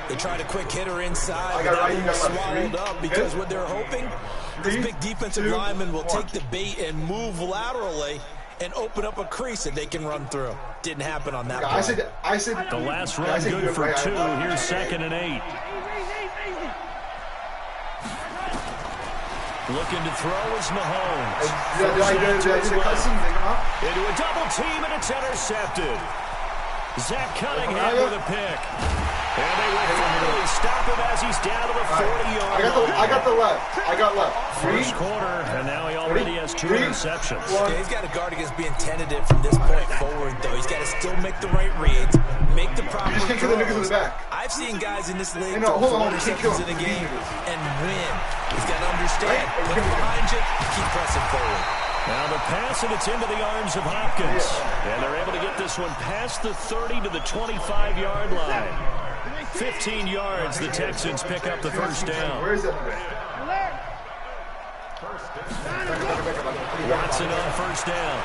They tried a quick hitter inside, but that one swallowed up because what they're hoping, this big defensive lineman will take the bait and move laterally and open up a crease that they can run through. Didn't happen on that play. I said the last run good for 2. Here's 2nd and 8. Looking to throw is Mahomes. Into a double team, and it's intercepted. Zach Cunningham with a pick. And they will finally stop him as he's down to the 40-yard line. I got the left. I got left. First quarter, and now he already has 2 interceptions. Yeah, he's got to guard against being tentative from this point forward, though. He's got to still make the right reads, make the proper throws. I've seen guys in this league throw 4 interceptions in a game and win. He's got to understand, put it behind you, keep pressing forward. Now the pass, and it's into the arms of Hopkins. And they're able to get this one past the 30 to the 25-yard line. 15 yards, the Texans pick up the first down. Where is that? Watson on first down.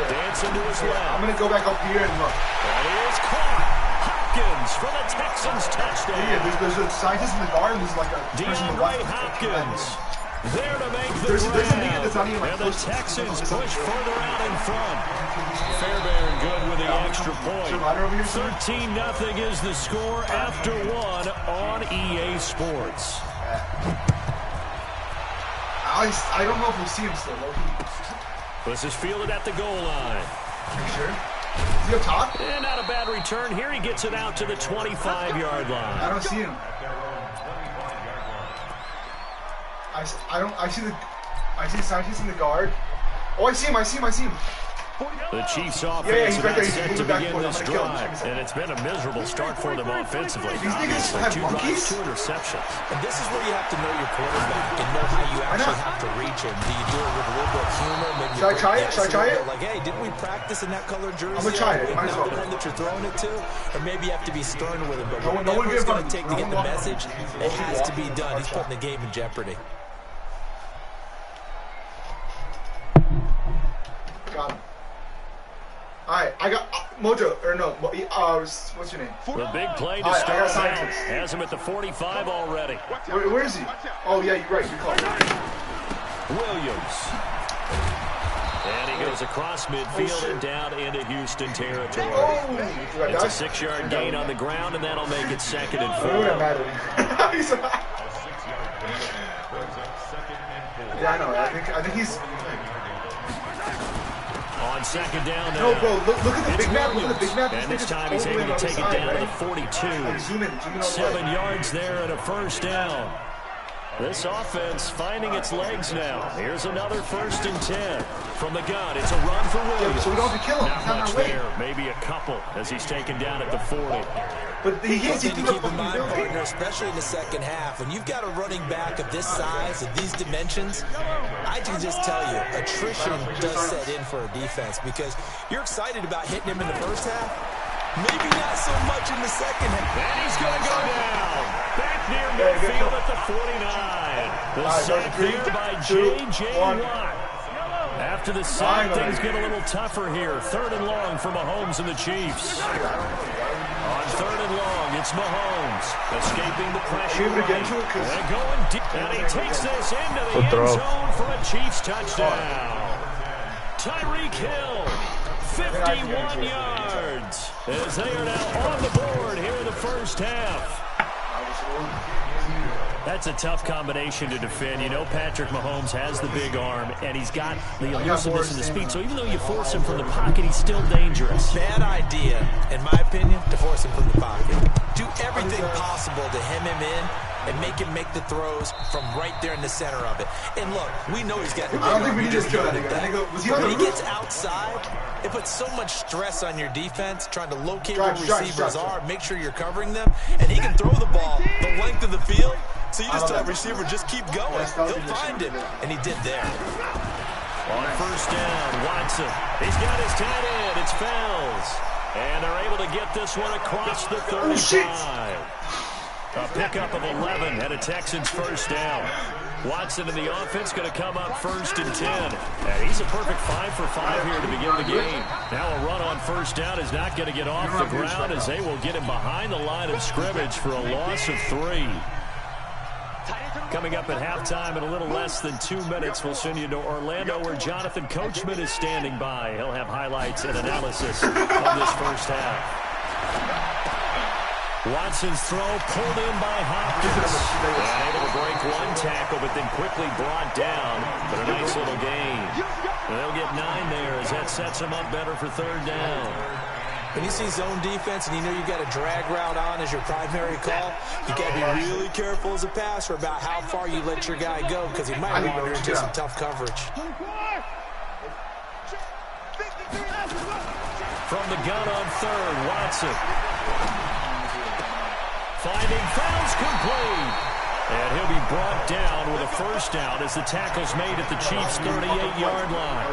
Dancing to his left. I'm going to go back up here and look. And he is caught. Hopkins for the Texans touchdown. Yeah, there's a scientist in the garden. There's like a DeAndre Hopkins There to make the there's a grab. nigga that's not even like And the Texans push further out in front. Fairbairn good with the extra point. 13-0 is the score after one on EA Sports. I don't know if we'll see him still. This is fielded at the goal line. Are you sure? Is he up top? And not a bad return here. He gets it out to the 25-yard line. I don't see him. I see Sanchez in the guard. Oh, I see him. The Chiefs offense he's right there. He's set to moving back begin forward. this I'm gonna kill him. drive. And it's been a miserable start for them offensively. These niggas have 2 monkeys? drives, 2 interceptions. And this is where you have to know your quarterback and know how you actually have to reach him. Do you do it with a little bit of humor? Maybe Should I try it? Like, hey, didn't we practice in that colored jersey? I'm gonna try it. Might as well. The one that you're throwing it to? Or maybe you have to be stern with him. But No one whatever it's get going to take to get the message, it has to be done. He's putting the game in jeopardy. Got him. Alright, I got Mojo, or no, what's your name? The big play to I start got us out. Scientist. Has him at the 45 already. Where is he? Oh, yeah, you're right. You called him. Williams. And he goes across midfield and down into Houston territory. It's a 6-yard gain on the ground, and that'll make it 2nd and 4. Yeah, I know. I think he's... On 2nd down now. No, bro, look at the big map. Look at the big map. And this time he's able to take it down to the 42. Zoom in 7 yards there and a first down. This offense finding its legs now. Here's another 1st and 10. From the gun, it's a run for Williams. Yeah, so we don't have to kill him. Not much there. Maybe a couple as he's taken down at the 40. But he hits Something to keep in mind, partner, especially in the second half. When you've got a running back of this size, of these dimensions, I can just tell you, attrition does set in for a defense because you're excited about hitting him in the first half. Maybe not so much in the second half. And he's going to go down. Back near midfield at the 49. The sack there by J.J. Watt. After the sack, things get a little tougher here. 3rd and long for Mahomes and the Chiefs. On 3rd and long, it's Mahomes escaping the pressure. And going deep. And he takes this into the end zone for a Chiefs touchdown. Tyreek Hill, 51 yards. As they are now on the board here in the first half. That's a tough combination to defend. You know Patrick Mahomes has the big arm, and he's got the elusiveness and the speed. So even though you force him from the pocket, he's still dangerous. Bad idea, in my opinion, to force him from the pocket. Do everything possible to hem him in and make him make the throws from right there in the center of it. And look, we know he's got the big arm. I don't think we need to kill that nigga. When he gets outside, it puts so much stress on your defense, trying to locate where receivers are, make sure you're covering them, and he can throw the ball the length of the field. So you just tell the receiver, just keep going. He'll find him, and he did there. On 1st down, Watson. He's got his tight end. It's Fells. And they're able to get this one across the 35. A pickup of 11 and a Texans first down. Watson in the offense going to come up 1st and 10. And he's a perfect 5 for 5 here to begin the game. Now a run on 1st down is not going to get off the ground as they will get him behind the line of scrimmage for a loss of 3. Coming up at halftime in a little less than 2 minutes, we'll send you to Orlando where Jonathan Coachman is standing by. He'll have highlights and analysis of this first half. Watson's throw pulled in by Hopkins. And able to break one tackle, but then quickly brought down. But a nice little gain. And they'll get 9 there as that sets him up better for 3rd down. When you see zone defense and you know you've got a drag route on as your primary call, you got to be really careful as a passer about how far you let your guy go because he might wander into some tough coverage. From the gun on 3rd, Watson. Finding Fells complete. And he'll be brought down with a first down as the tackle's made at the Chiefs' 38-yard line.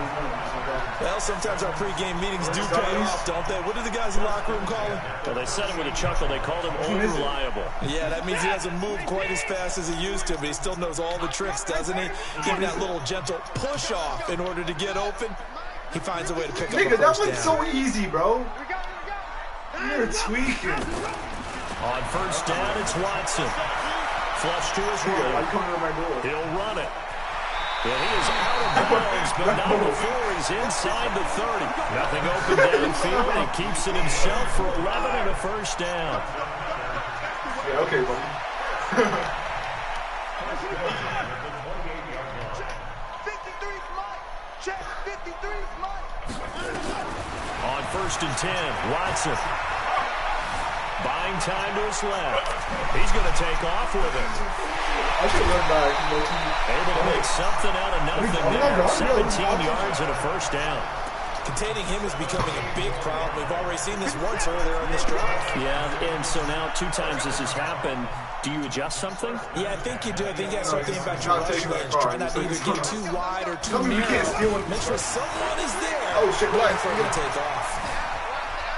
Well, sometimes our pregame meetings do pay off, don't they? What do the guys in the locker room call him? Well, they said it with a chuckle. They called him unreliable. Yeah, that means he doesn't move quite as fast as he used to, but he still knows all the tricks, doesn't he? Even that little gentle push-off in order to get open. He finds a way to pick up a first that one's down. so easy, bro. You're tweaking. On 1st down, it's Watson. Flush to his right. He'll run it. Well, he is out of bounds, but not before he's inside the 30. Nothing open downfield. He keeps it himself for 11 and a first down. Yeah, okay, buddy. On 1st and 10, Watson. Buying time to his left. He's going to take off with it. I should run back. Able to make something out of nothing there. 17 yards and a first down. Containing him is becoming a big problem. We've already seen this once earlier on this drive. Yeah, and so now 2 times this has happened. Do you adjust something? Yeah, I think you do. I think you got to start thinking about your rush lanes. Try not to either get too wide or too narrow. Make sure someone is there. Oh, shit, black. For him to take off.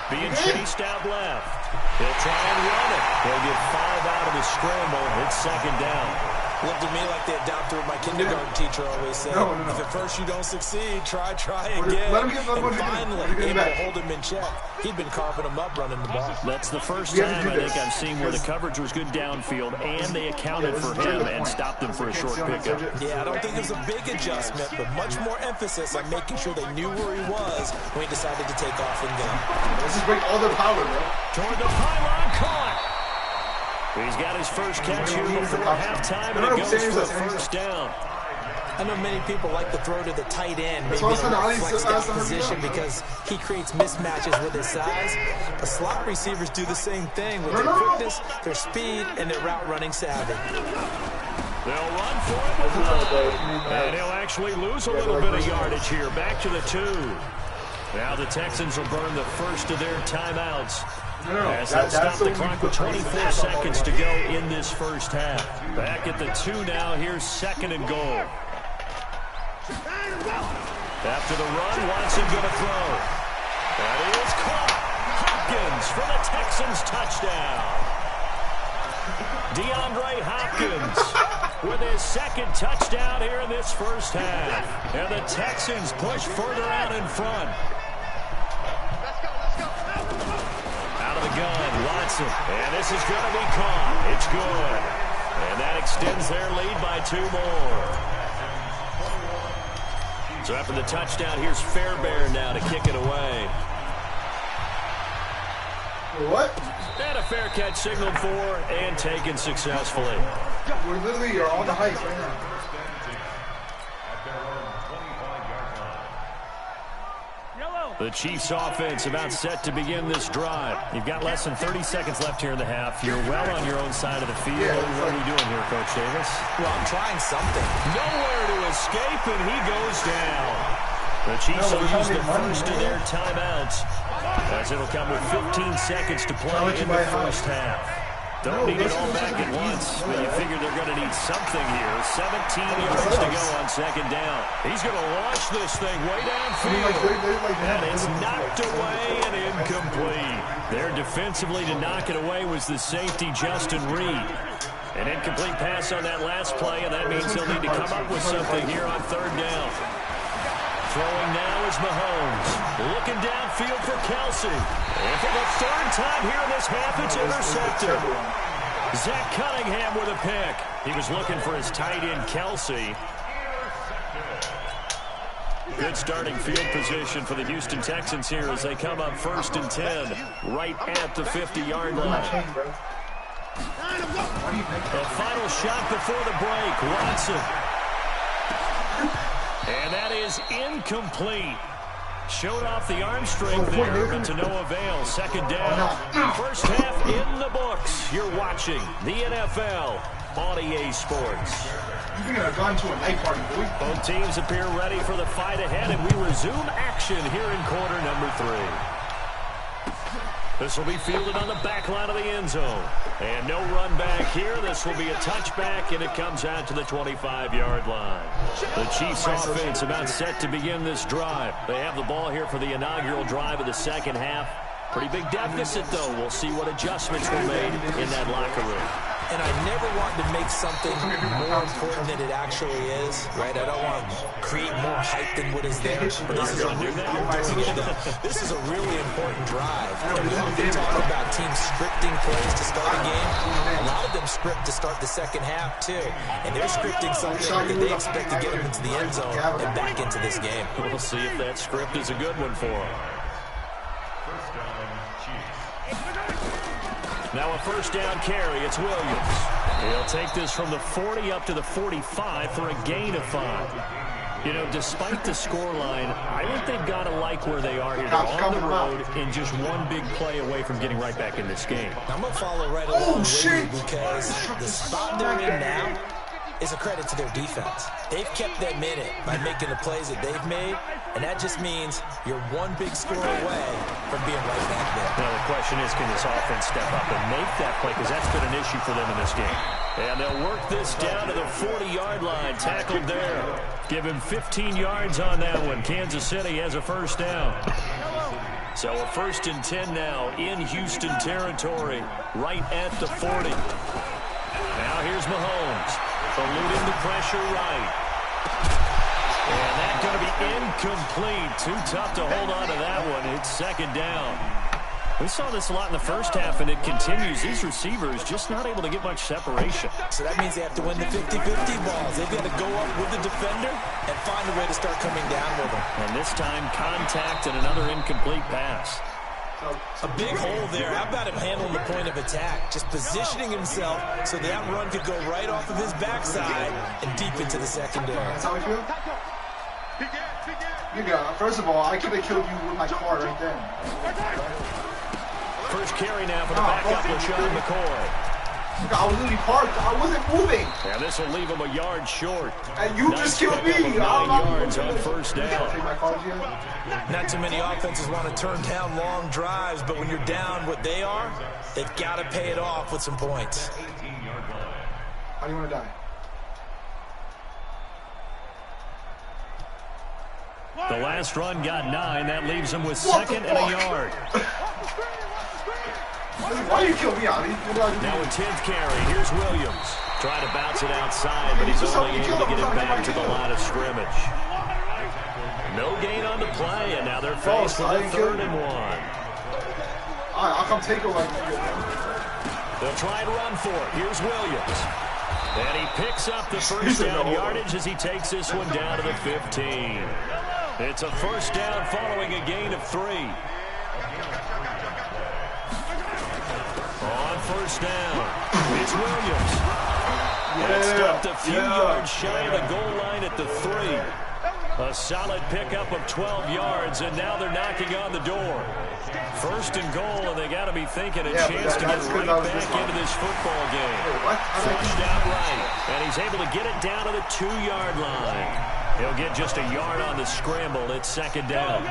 Being chased out left. He'll try and run it. He'll get 5 out of the scramble. It's 2nd down. Looked to me like the adopter of my kindergarten teacher always said. No. If at first you don't succeed, try again. And finally, able to hold him in check. He'd been carving him up running the ball. That's the first time I think I've seen where the coverage was good downfield and they accounted for him and stopped him for a short pickup. Yeah, I don't think it was a big adjustment, but much more emphasis on making sure they knew where he was when he decided to take off and go. Let's just break all their power, bro. Toward the pylon, caught. He's got his first catch here before halftime, and it goes for a first down. I know many people like to throw to the tight end, maybe in a flex down position because he creates mismatches with his size. The slot receivers do the same thing with their quickness, their speed, and their route running savvy. They'll run for it, and he'll actually lose a little bit of yardage here. Back to the 2. Now the Texans will burn the first of their timeouts. As they'll stop the clock with 24 seconds to go in this first half. Back at the 2 now. Here's 2nd and goal. After the run, Watson going to throw. That is caught. Hopkins for the Texans touchdown. DeAndre Hopkins with his 2nd touchdown here in this first half. And the Texans push further out in front. Out of the gun, Watson. And this is going to be caught. It's good. And that extends their lead by 2 more. So after the touchdown, here's Fairbairn now to kick it away. What? And a fair catch signaled for and taken successfully. We're literally on the heights right now. The Chiefs offense about set to begin this drive. You've got less than 30 seconds left here in the half. You're well on your own side of the field. What are we doing here, Coach Davis? Well, I'm trying something. Nowhere to escape, and he goes down. The Chiefs will use the first of their timeouts, as it'll come with 15 seconds to play in the first half. Don't need it all back at once, but you figure they're going to need something here. 17 yards to go on 2nd down. He's going to launch this thing way downfield. And it's knocked away and incomplete. There defensively to knock it away was the safety, Justin Reed. An incomplete pass on that last play, and that means they'll need to come up with something here on 3rd down. Throwing now is Mahomes. Looking downfield for Kelsey. And for the 3rd time here in this half, it's intercepted. Zach Cunningham with a pick. He was looking for his tight end, Kelsey. Good starting field position for the Houston Texans here as they come up 1st and 10, right at the 50-yard line. The final shot before the break, Watson. And that is incomplete. Showed off the arm strength there, but to no avail. 2nd down. First half in the books. You're watching the NFL on EA Sports. You're going to go into a night party, boy. Both teams appear ready for the fight ahead, and we resume action here in quarter number 3. This will be fielded on the back line of the end zone. And no run back here. This will be a touchback, and it comes out to the 25-yard line. The Chiefs offense about set to begin this drive. They have the ball here for the inaugural drive of the 2nd half. Pretty big deficit, though. We'll see what adjustments were made in that locker room. And I never want to make something more important than it actually is, right? I don't want to create more hype than what is there. But this is a really important drive. And we often talk about teams scripting plays to start a game. A lot of them them script to start the second half, too. And they're scripting something that they expect to get them into the end zone and back into this game. We'll see if that script is a good one for them. Now a first down carry. It's Williams. He'll take this from the 40 up to the 45 for a gain of 5. You know, despite the scoreline, I think they've got to like where they are here. They're on the road and just one big play away from getting right back in this game. I'm going to follow right along with you because the spot they're in now is a credit to their defense. They've kept them in it by making the plays that they've made, and that just means you're one big score away from being right back there. Now the question is, can this offense step up and make that play? Because that's been an issue for them in this game. And they'll work this down to the 40-yard line. Tackled there. Give him 15 yards on that one. Kansas City has a first down. So a 1st and 10 now in Houston territory, right at the 40. Now here's Mahomes, eluding the pressure right. And that's going to be incomplete. Too tough to hold on to that one. It's 2nd down. We saw this a lot in the first half, and it continues. These receivers just not able to get much separation. So that means they have to win the 50-50 balls. They've got to go up with the defender and find a way to start coming down with them. And this time, contact and another incomplete pass. A big hole there. How about him handling the point of attack? Just positioning himself so that run could go right off of his backside and deep into the secondary. That's how we feel? You got, first of all, I could have killed you with my car right then. First carry now for the backup, LaShawn McCoy. I was literally parked. I wasn't moving. Yeah, this will leave him a yard short. And you just killed me. 9 yards on first down. Not too many offenses want to turn down long drives, but when you're down what they are, they've got to pay it off with some points. How do you want to die? The last run got 9. That leaves him with 2nd and a yard. Why you kill me, Ali? Now a 10th carry. Here's Williams. Trying to bounce it outside, but he's only able to get it back to the line of scrimmage. No gain on the play, and now they're faced with a 3rd and 1. I'll come take it like They'll try and run for it. Here's Williams. And he picks up the first down yardage as he takes this one down to the 15. It's a first down following a gain of 3. On first down, it's Williams. And stopped a few yards shy of the goal line at the 3. A solid pickup of 12 yards, and now they're knocking on the door. 1st and goal, and they got to be thinking a chance to get right back into this football game. First down right, and he's able to get it down to the 2-yard line. He'll get just a yard on the scramble. It's 2nd down.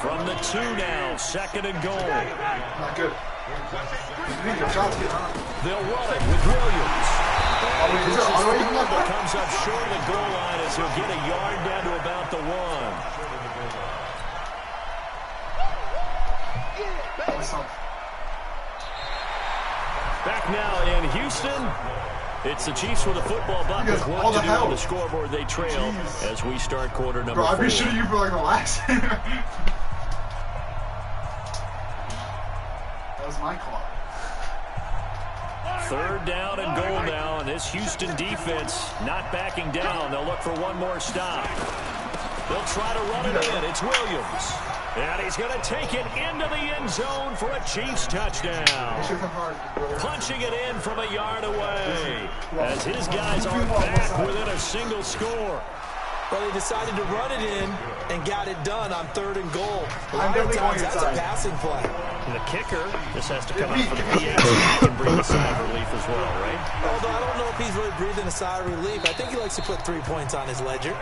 From the 2 now, 2nd and goal. Not good. They'll run it with Williams. Comes up short of the goal line as he'll get a yard down to about the 1. Back now in Houston. It's the Chiefs with a football buck with 1 to do on the scoreboard. They trail as we start quarter number 4. I've been shooting you for like the last. That was my call. 3rd down and goal now, and this Houston defense not backing down. They'll look for one more stop. They'll try to run it in. It's Williams. And he's going to take it into the end zone for a Chiefs touchdown. Punching it in from a yard away as his guys are back within a single score. Well, they decided to run it in and got it done on 3rd and goal. A lot of times that's a passing play. And the kicker just has to come out for the PAT. He can breathe a sigh of relief as well, right? Although I don't know if he's really breathing a sigh of relief. I think he likes to put 3 points on his ledger.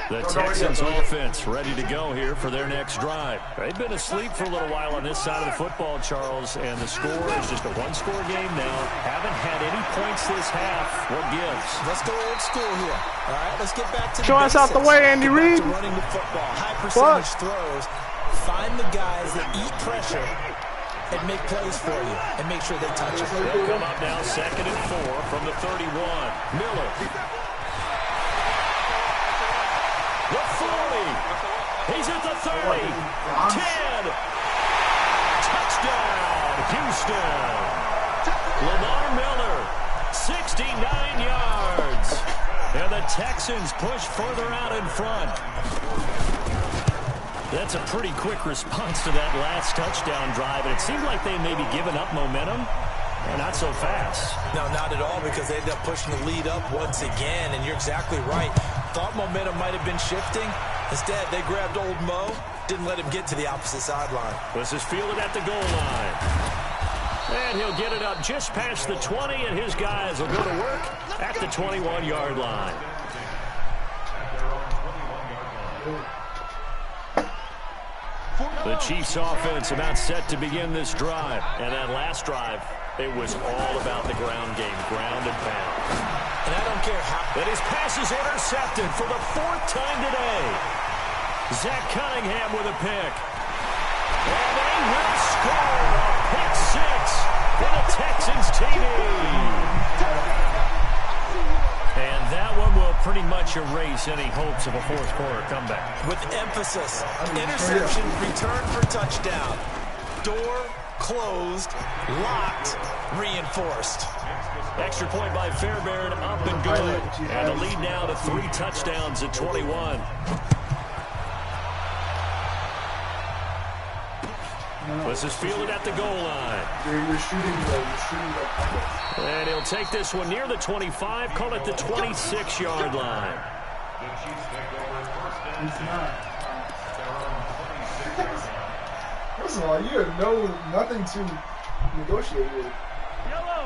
The Texans offense ready to go here for their next drive. They've been asleep for a little while on this side of the football, Charles, and the score is just a 1-score game now. Haven't had any points this half. What gives? Let's go old school here. All right, let's get back to the Show us out the way, Andy Reid. Running the football, high percentage throws. Find the guys that eat pressure and make plays for you and make sure they touch it. They'll come up now 2nd and 4 from the 31. Miller. The 40. He's at the 30. 10. Touchdown, Houston. Lamar Miller, 69 yards. And the Texans push further out in front. That's a pretty quick response to that last touchdown drive. And it seemed like they may be giving up momentum. Not so fast. No, not at all, because they ended up pushing the lead up once again. And you're exactly right. Thought momentum might have been shifting. Instead, they grabbed old Mo, didn't let him get to the opposite sideline. This is fielded at the goal line. And he'll get it up just past the 20, and his guys will go to work at the 21-yard line. The Chiefs offense about set to begin this drive. And that last drive, it was all about the ground game, ground and pound. And I don't care how. But his pass is intercepted for the 4th time today. Zach Cunningham with a pick. And they will score a pick 6 for the Texans TD. And that one will pretty much erase any hopes of a fourth-quarter comeback. With emphasis, interception, return for touchdown. Door closed, locked, reinforced. Extra point by Fairbairn, up and good. And the lead now to 3 touchdowns at 21. This is fielded at the goal line. And he'll take this one near the 25, call it the 26-yard line. First of all, you have nothing to negotiate with.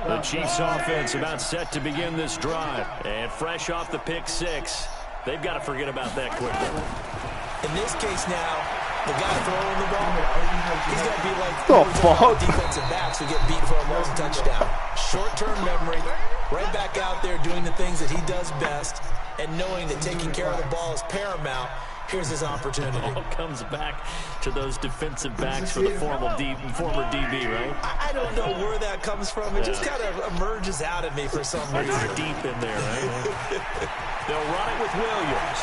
The Chiefs offense about set to begin this drive. And fresh off the pick 6, they've got to forget about that quickly. In this case now, the guy throwing the ball, he's got to be like the defensive backs who get beat for a long touchdown. Short-term memory, right back out there doing the things that he does best, and knowing that taking care of the ball is paramount. Here's his opportunity. All comes back to those defensive backs for the former DB, right? I don't know where that comes from. It just kind of emerges out of me for some reason. It's deep in there, right? They'll run it with Williams.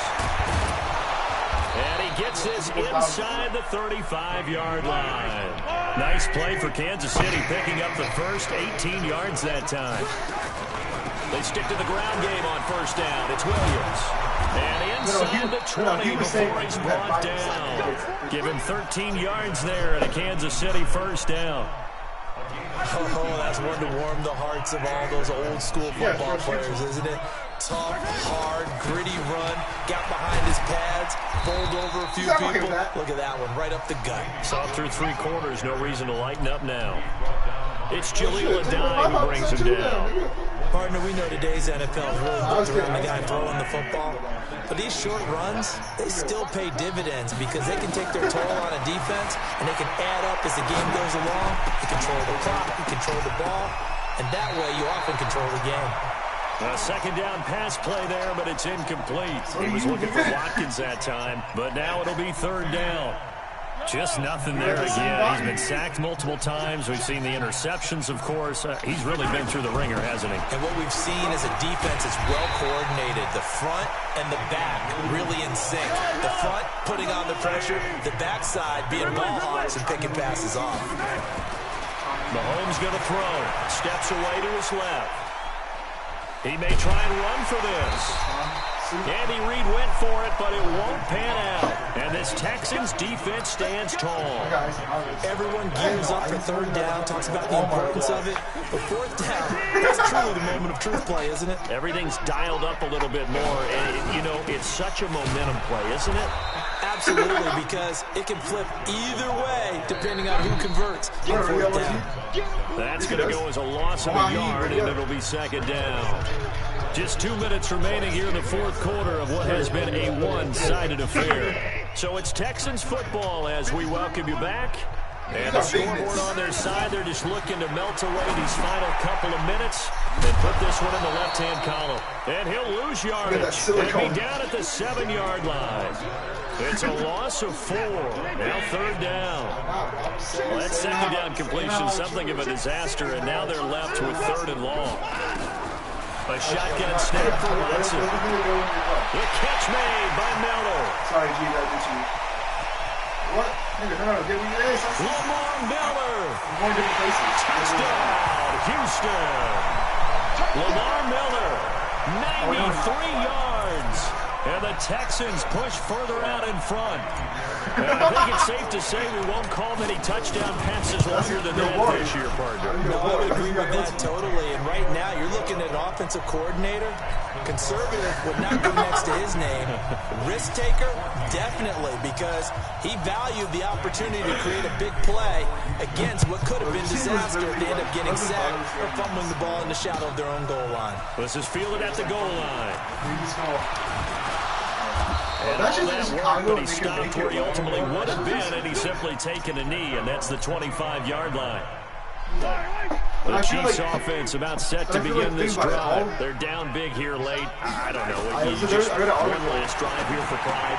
And he gets this inside the 35-yard line. Nice play for Kansas City, picking up the first 18 yards that time. They stick to the ground game on first down. It's Williams. And inside the 20 before he's brought down. Give him 13 yards there and a Kansas City first down. Oh, that's one to warm the hearts of all those old school football players, isn't it? Tough, hard, gritty run. Got behind his pads, bowled over a few people. Look at that one, right up the gut. Saw through 3 quarters, no reason to lighten up now. It's Jaleel Adai who brings him down. Partner, we know today's NFL is really built around the guy throwing the football. But these short runs, they still pay dividends because they can take their toll on a defense and they can add up as the game goes along. You control the clock, you control the ball, and that way you often control the game. A second down pass play there, but it's incomplete. He was looking for Watkins that time, but now it'll be 3rd down. Just nothing there again. He's been sacked multiple times. We've seen the interceptions, of course. He's really been through the ringer, hasn't he? And what we've seen is a defense that's well coordinated. The front and the back really in sync. The front putting on the pressure, the backside being ball hawks and picking passes off. Mahomes going to throw. Steps away to his left. He may try and run for this. Andy Reid went for it, but it won't pan out. And this Texans defense stands tall. Everyone gears up for 3rd down, talks about the importance of it. But 4th down, that's truly the moment of truth play, isn't it? Everything's dialed up a little bit more. And, you know, it's such a momentum play, isn't it? Absolutely, because it can flip either way depending on who converts on 4th down. That's going to go as a loss of a yard, and it'll be 2nd down. Just 2 minutes remaining here in the 4th quarter of what has been a one-sided affair. So it's Texans football as we welcome you back. And the scoreboard on their side, they're just looking to melt away these final couple of minutes and put this one in the left-hand column. And he'll lose yardage and be down at the 7-yard line. It's a loss of 4. Now 3rd down. Well, that 2nd down completion, something of a disaster, and now they're left with 3rd and long. A shotgun snap for Watson. The catch made by Miller. Sorry, G, that was you. What? Nigga, no, get me this. Lamar Miller. We're going different places. Touchdown, Houston. Lamar Miller, 93 yards. And the Texans push further out in front. And I think it's safe to say we won't call many touchdown passes longer than that this year, partner. No, I would agree with that totally. And right now, you're looking at an offensive coordinator. Conservative would not go next to his name. Risk taker, definitely, because he valued the opportunity to create a big play against what could have been disaster if they end up getting sacked or fumbling the ball in the shadow of their own goal line. This is fielded at the goal line. And that's all just that work, but he stopped where he ultimately would have been, and he's simply taken a knee, and that's the 25-yard line. The Chiefs offense about set to begin this drive. They're down big here late. I don't know. Just one last drive here for pride.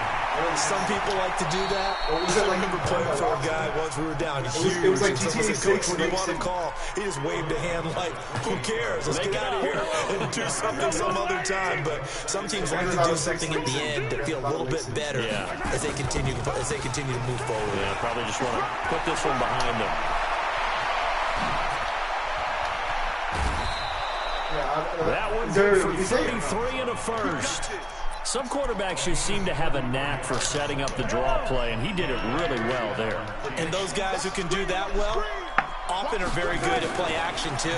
Some people like to do that. I remember playing for a guy once we were down huge. It was like GTA 6. Coach, when you want to call, he just waved a hand like, who cares? Let's get out of here and do something some other time. But some teams like to do something at the end to feel a little bit better as they continue to move forward. Yeah, probably just want to put this one behind them. That one's good for 33 and a first. Some quarterbacks just seem to have a knack for setting up the draw play, and he did it really well there. And those guys who can do that well often are very good at play action, too.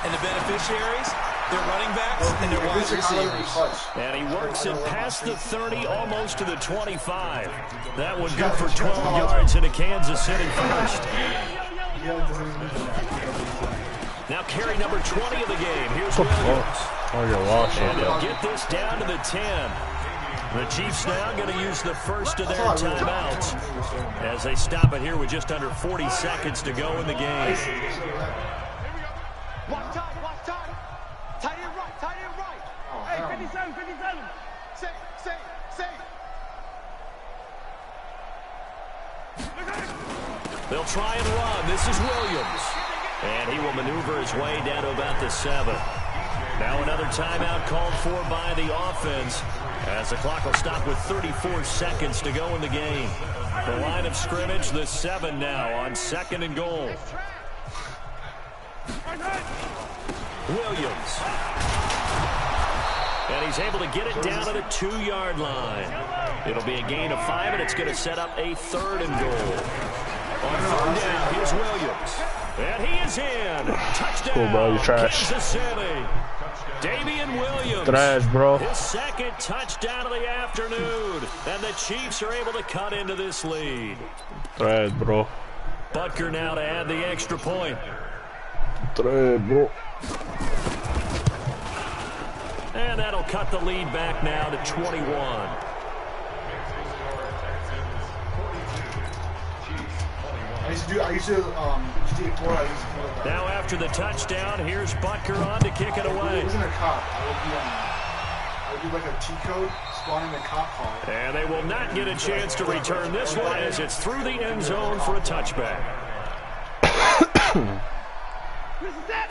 And the beneficiaries, they're running backs and they're wide receivers. And he works it past the 30, almost to the 25. That one good for 12 yards in a Kansas City first. Now carry number 20 of the game. Here's Williams. Oh, you're lost. And they'll get this down to the 10. The Chiefs now going to use the first of their timeouts as they stop it here with just under 40 seconds to go in the game. Watch time. Tight end right. Hey, 57. Say. They'll try and run. This is Williams. And he will maneuver his way down to about the 7. Now another timeout called for by the offense as the clock will stop with 34 seconds to go in the game. The line of scrimmage, the 7 now on 2nd and goal. Williams. And he's able to get it down to the 2-yard line. It'll be a gain of 5, and it's going to set up a 3rd and goal. On 3rd down, here's Williams. And he is in. Touchdown. Cool, bro. You're trash. Kansas City. Damian Williams. Trash, bro. His 2nd touchdown of the afternoon. And the Chiefs are able to cut into this lead. Trash, bro. Butker now to add the extra point. Trash, bro. And that'll cut the lead back now to 21. I used to do it for Now after the touchdown, here's Butker on to kick it away. It wasn't a cop. I would do like a cheat code, spawning a cop call. And they will not get a chance to return this one as it's through the end zone for a touchback.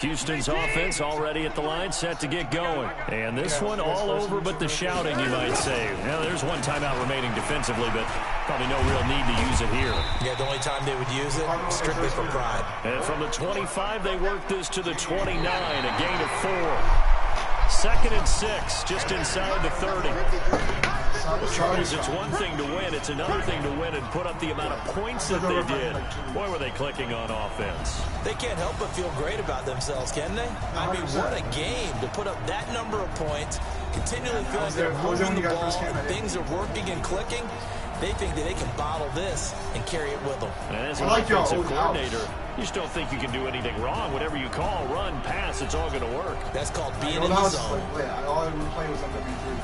Houston's offense already at the line, set to get going. And this one all over but the shouting, you might say. Now, there's one timeout remaining defensively, but probably no real need to use it here. Yeah, the only time they would use it, strictly for pride. And from the 25, they work this to the 29, a gain of 4. 2nd and 6, just inside the 30. The trouble is, it's one thing to win, it's another thing to win and put up the amount of points that they did. Boy, were they clicking on offense. They can't help but feel great about themselves, can they? I mean, what a game to put up that number of points, continually feel like they're moving the ball, and things are working and clicking. They think that they can bottle this and carry it with them. And as an offensive coordinator, you just don't think you can do anything wrong. Whatever you call, run, pass, it's all going to work. That's called being in the zone. All I would play was on W3.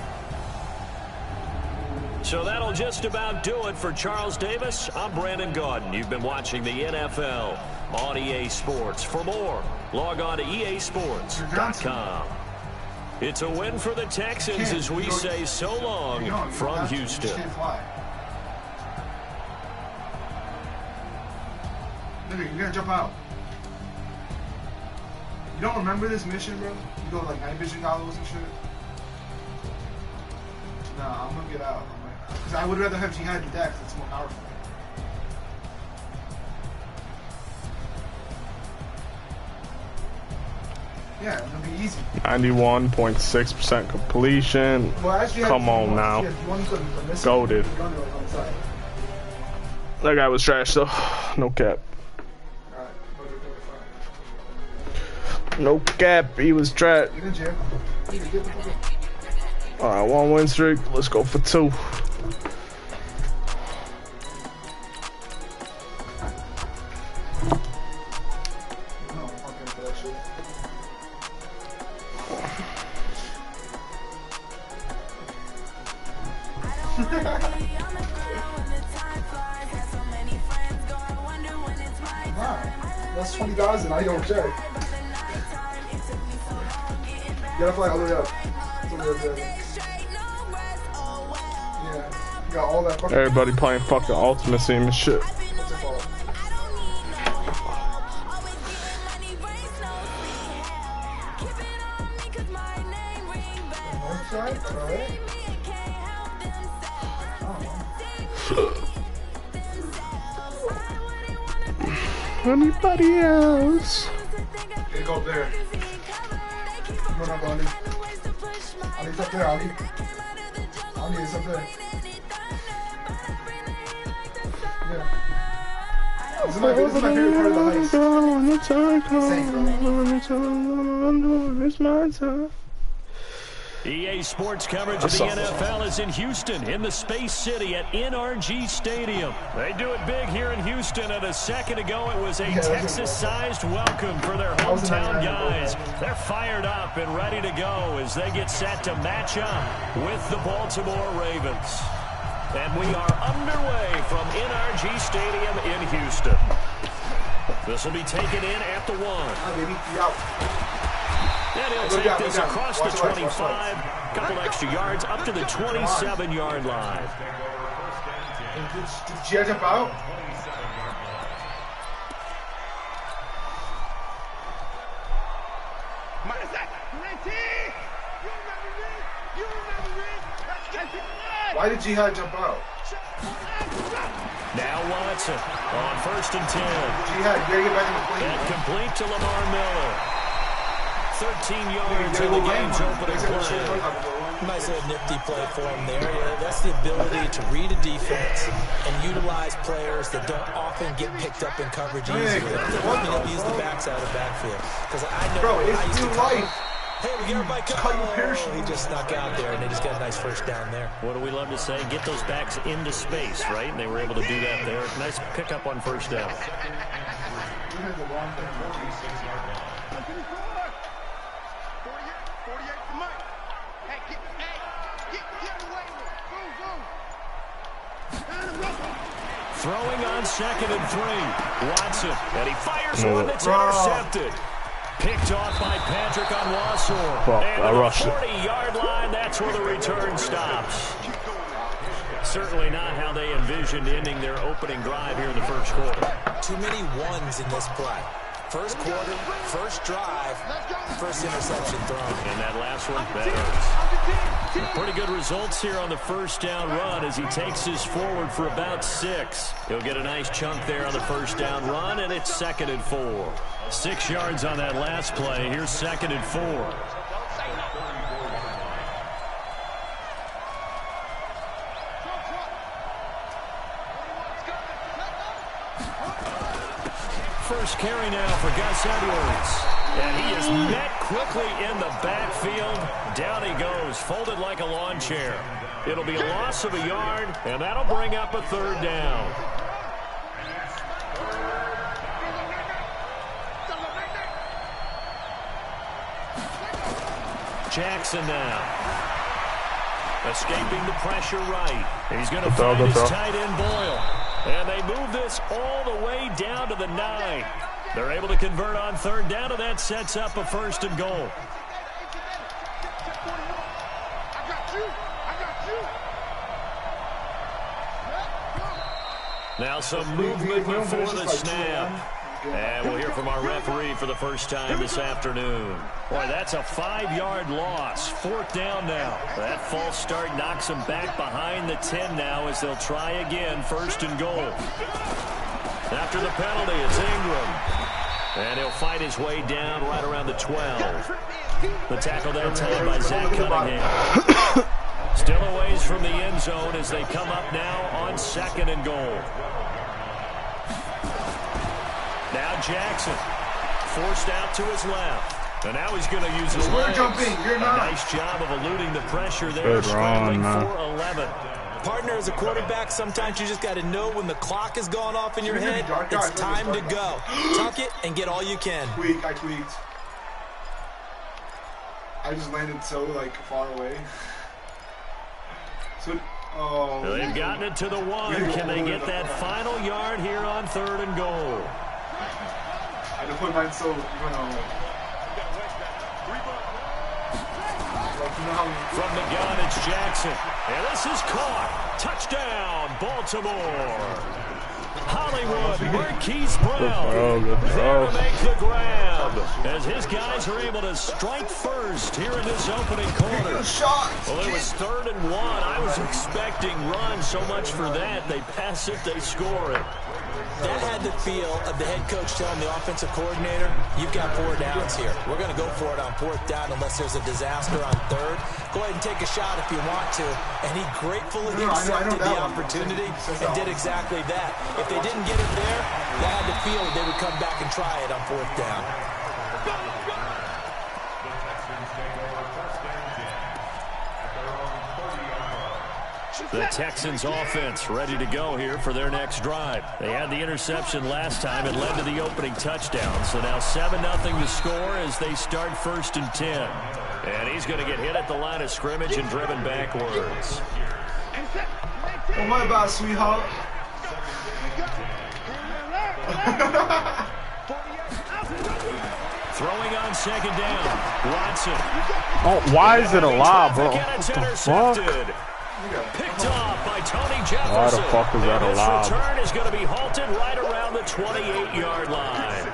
So that'll just about do it for Charles Davis. I'm Brandon Gaudin. You've been watching the NFL on EA Sports. For more, log on to easports.com. It's a win for the Texans as we say so long from Houston. Nigga, you're gonna jump out. You don't remember this mission, bro? You go like night vision goggles and shit? Nah, I'm gonna get out. Because I would rather have Jihad Dex, it's more powerful. Yeah, it'll be easy. 91.6% completion. Well, actually, come on now. Goated. That guy was trash though. No cap. No cap, he was trash. Alright, 1 win streak. Let's go for 2. That's $20 and I don't check. You gotta fly all the way up. Yeah. You got all that fucking. Everybody playing fucking Ultimate Team and shit. What's it called? North side? Alright. Anybody else? Okay, go up there. Come on up, Ali. Ali's up there, Ali. Ali is up there. Yeah. This is my favorite part of the heist. It's my time. EA Sports coverage of the NFL is in Houston, in the Space City at NRG Stadium. They do it big here in Houston, and a second ago it was a Texas-sized welcome for their hometown guys. They're fired up and ready to go as they get set to match up with the Baltimore Ravens. And we are underway from NRG Stadium in Houston. This will be taken in at the 1. Hi, baby. You out. And he'll take this across the 25, couple extra yards up to the 27-yard line. Did you jump out? Why did Jihad jump out? Now Watson on 1st and 10. Jihad, you gotta get back in the play. And complete to Lamar Miller. 13 yards in the game's opening play. Nice little nifty play for him there. Yeah, that's the ability to read a defense and utilize players that don't often get picked up in coverage easily. Use the backside of the backfield. Because I know I used to cover. Hey, we get everybody covered. He just snuck out there, and they just got a nice first down there. What do we love to say? Get those backs into space, right? And they were able to do that there. Nice pickup on first down. Throwing on 2nd and 3. Watson, and he fires one that's intercepted. Picked off by Patrick on Wassor. And I rushed it. 40-yard line, that's where the return stops. Certainly not how they envisioned ending their opening drive here in the first quarter. Too many ones in this play. First quarter, first drive, first interception thrown. And that last one, that hurts. Pretty good results here on the first down run as he takes this forward for about 6. He'll get a nice chunk there on the first down run, and it's 2nd and 4. 6 yards on that last play. Here's 2nd and 4. First carry now for Gus Edwards. And he is met quickly in the backfield. Down he goes, folded like a lawn chair. It'll be a loss of a yard, and that'll bring up a 3rd down. Jackson now. Escaping the pressure right. He's going to find his tight end Boyle. And they move this all the way down to the 9. They're able to convert on 3rd down, and that sets up a 1st and goal. Now some movement before the snap. And we'll hear from our referee for the first time this afternoon. Boy, that's a 5-yard loss. 4th down now. That false start knocks them back behind the 10 now as they'll try again, 1st and goal. After the penalty, it's Ingram. And he'll fight his way down right around the 12. The tackle that time by Zach Cunningham. Still a ways from the end zone as they come up now on 2nd and goal. Now Jackson forced out to his left. And now he's going to use his legs. A nice job of eluding the pressure there, scrambling for 11. Partner, as a quarterback, sometimes you just got to know when the clock has gone off in your head, it's time to go. Tuck it and get all you can. I tweaked. I just landed so, like, far away. So, they've gotten it to the 1. Can they get that final yard here on 3rd and goal? I just put mine so, you know. From the gun, it's Jackson. And this is caught. Touchdown, Baltimore. Hollywood, Marquise Brown there to make the grab as his guys are able to strike first here in this opening quarter. Well, it was 3rd and 1. I was expecting run, so much for that. They pass it, they score it. That had the feel of the head coach telling the offensive coordinator, you've got 4 downs here. We're going to go for it on 4th down unless there's a disaster on 3rd. Go ahead and take a shot if you want to. And he gratefully accepted the opportunity and did exactly that. If they didn't get it there, they had the feel they would come back and try it on 4th down. The Texans offense ready to go here for their next drive. They had the interception last time. It led to the opening touchdown. So now 7-0 to score as they start 1st and 10. And he's going to get hit at the line of scrimmage and driven backwards. Oh, my bad, sweetheart. Throwing on 2nd down. Watson. Oh, why is it a lob, bro? What the fuck? Picked off by Tony Jefferson. Why the fuck is that a lob? This return is going to be halted right around the 28-yard line.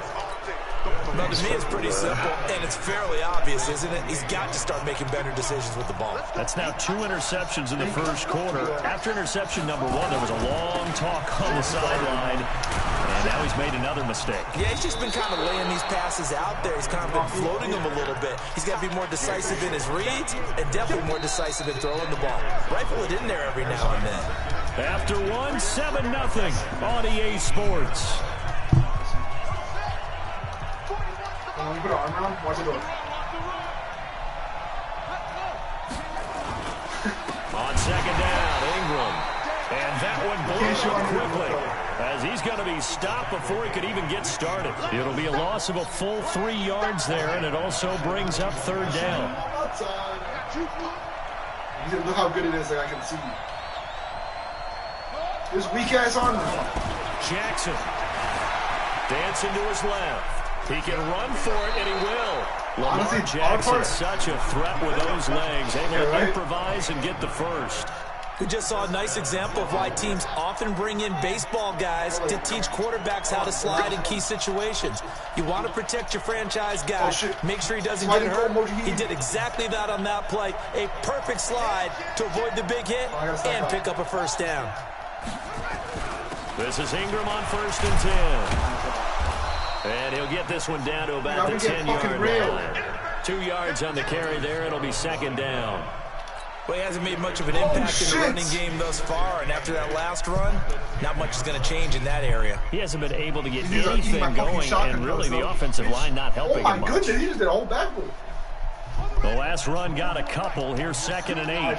Well, to me, it's pretty simple, and it's fairly obvious, isn't it? He's got to start making better decisions with the ball. That's now 2 interceptions in the first quarter. After interception number 1, there was a long talk on the sideline, and now he's made another mistake. Yeah, he's just been kind of laying these passes out there. He's kind of been floating them a little bit. He's got to be more decisive in his reads and definitely more decisive in throwing the ball. Rifle it in there every now and then. After 1, 7-0 on EA Sports. When you put an arm around, watch it go. On 2nd down, Ingram. And that one blew up quickly as he's going to be stopped before he could even get started. It'll be a loss of a full 3 yards there, and it also brings up 3rd down. Look how good it is that I can see. This weak ass on Jackson dancing to his left. He can run for it, and he will. Lamar Jackson's such a threat with those legs, able to improvise and get the first. We just saw a nice example of why teams often bring in baseball guys to teach quarterbacks how to slide in key situations. You want to protect your franchise guy. Make sure he doesn't get hurt. He did exactly that on that play. A perfect slide to avoid the big hit and pick up a 1st down. This is Ingram on 1st and 10. And he'll get this one down to about the 10-yard line. 2 yards on the carry there. It'll be 2nd down. Well, he hasn't made much of an impact in the running game thus far, and after that last run, not much is going to change in that area. He hasn't been able to get anything going, and really the offensive line not helping him much. Oh, my goodness, he just did a whole backflip. The last run got a couple. Here's 2nd and 8.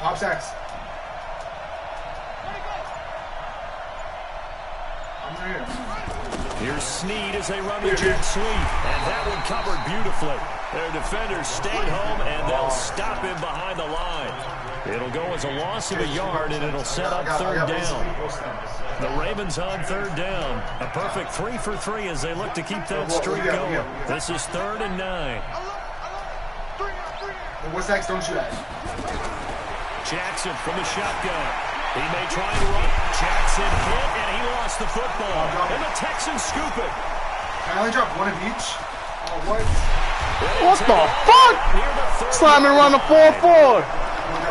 Top sacks. Here's Snead as they run the jet sweep. And that one covered beautifully. Their defenders stayed home, and they'll stop him behind the line. It'll go as a loss of a yard, and it'll set up 3rd down. The Ravens on 3rd down. A perfect 3 for 3 as they look to keep that streak going. This is 3rd and 9. What's next? Don't shoot at. Jackson from the shotgun. He may try and run. Jackson hit, and he lost the football. And the Texans scoop it. Can I only drop 1 of each? Oh, what? What the fuck? Simon run a 4-4.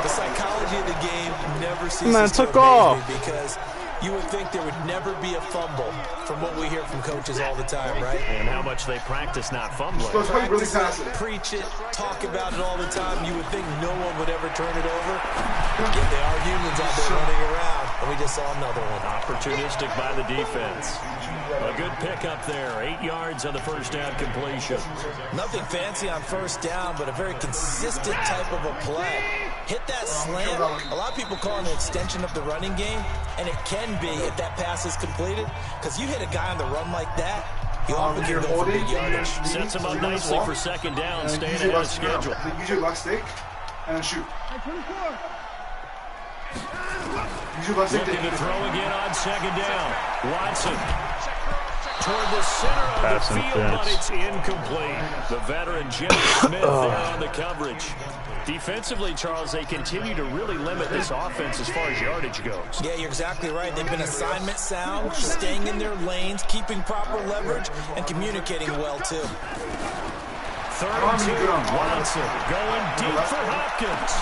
The psychology psychology of the game never ceases Man, to took amaze off. me because you would think there would never be a fumble from what we hear from coaches all the time, right? And how much they practice not fumbling. Practice it, preach it, talk about it all the time. You would think no one would ever turn it over. Yet they are humans out there running around, and we just saw another one. Opportunistic by the defense. A good pickup there. 8 yards on the first down completion. Nothing fancy on first down, but a very consistent type of a play. Hit that slant. A lot of people call it an extension of the running game, and it can be if that pass is completed, because you hit a guy on the run like that, you often can go for big yardage. Sets him up nicely for second down, staying ahead of schedule. Use your left stick and shoot. Looking to throw again on second down. Watson toward the center of the field, but it's incomplete. The veteran Jimmy Smith there on the coverage. Defensively, Charles, they continue to really limit this offense as far as yardage goes. Yeah, you're exactly right. They've been assignment sound, staying in their lanes, keeping proper leverage, and communicating well, too. Third and 2, Watson going deep for Hopkins.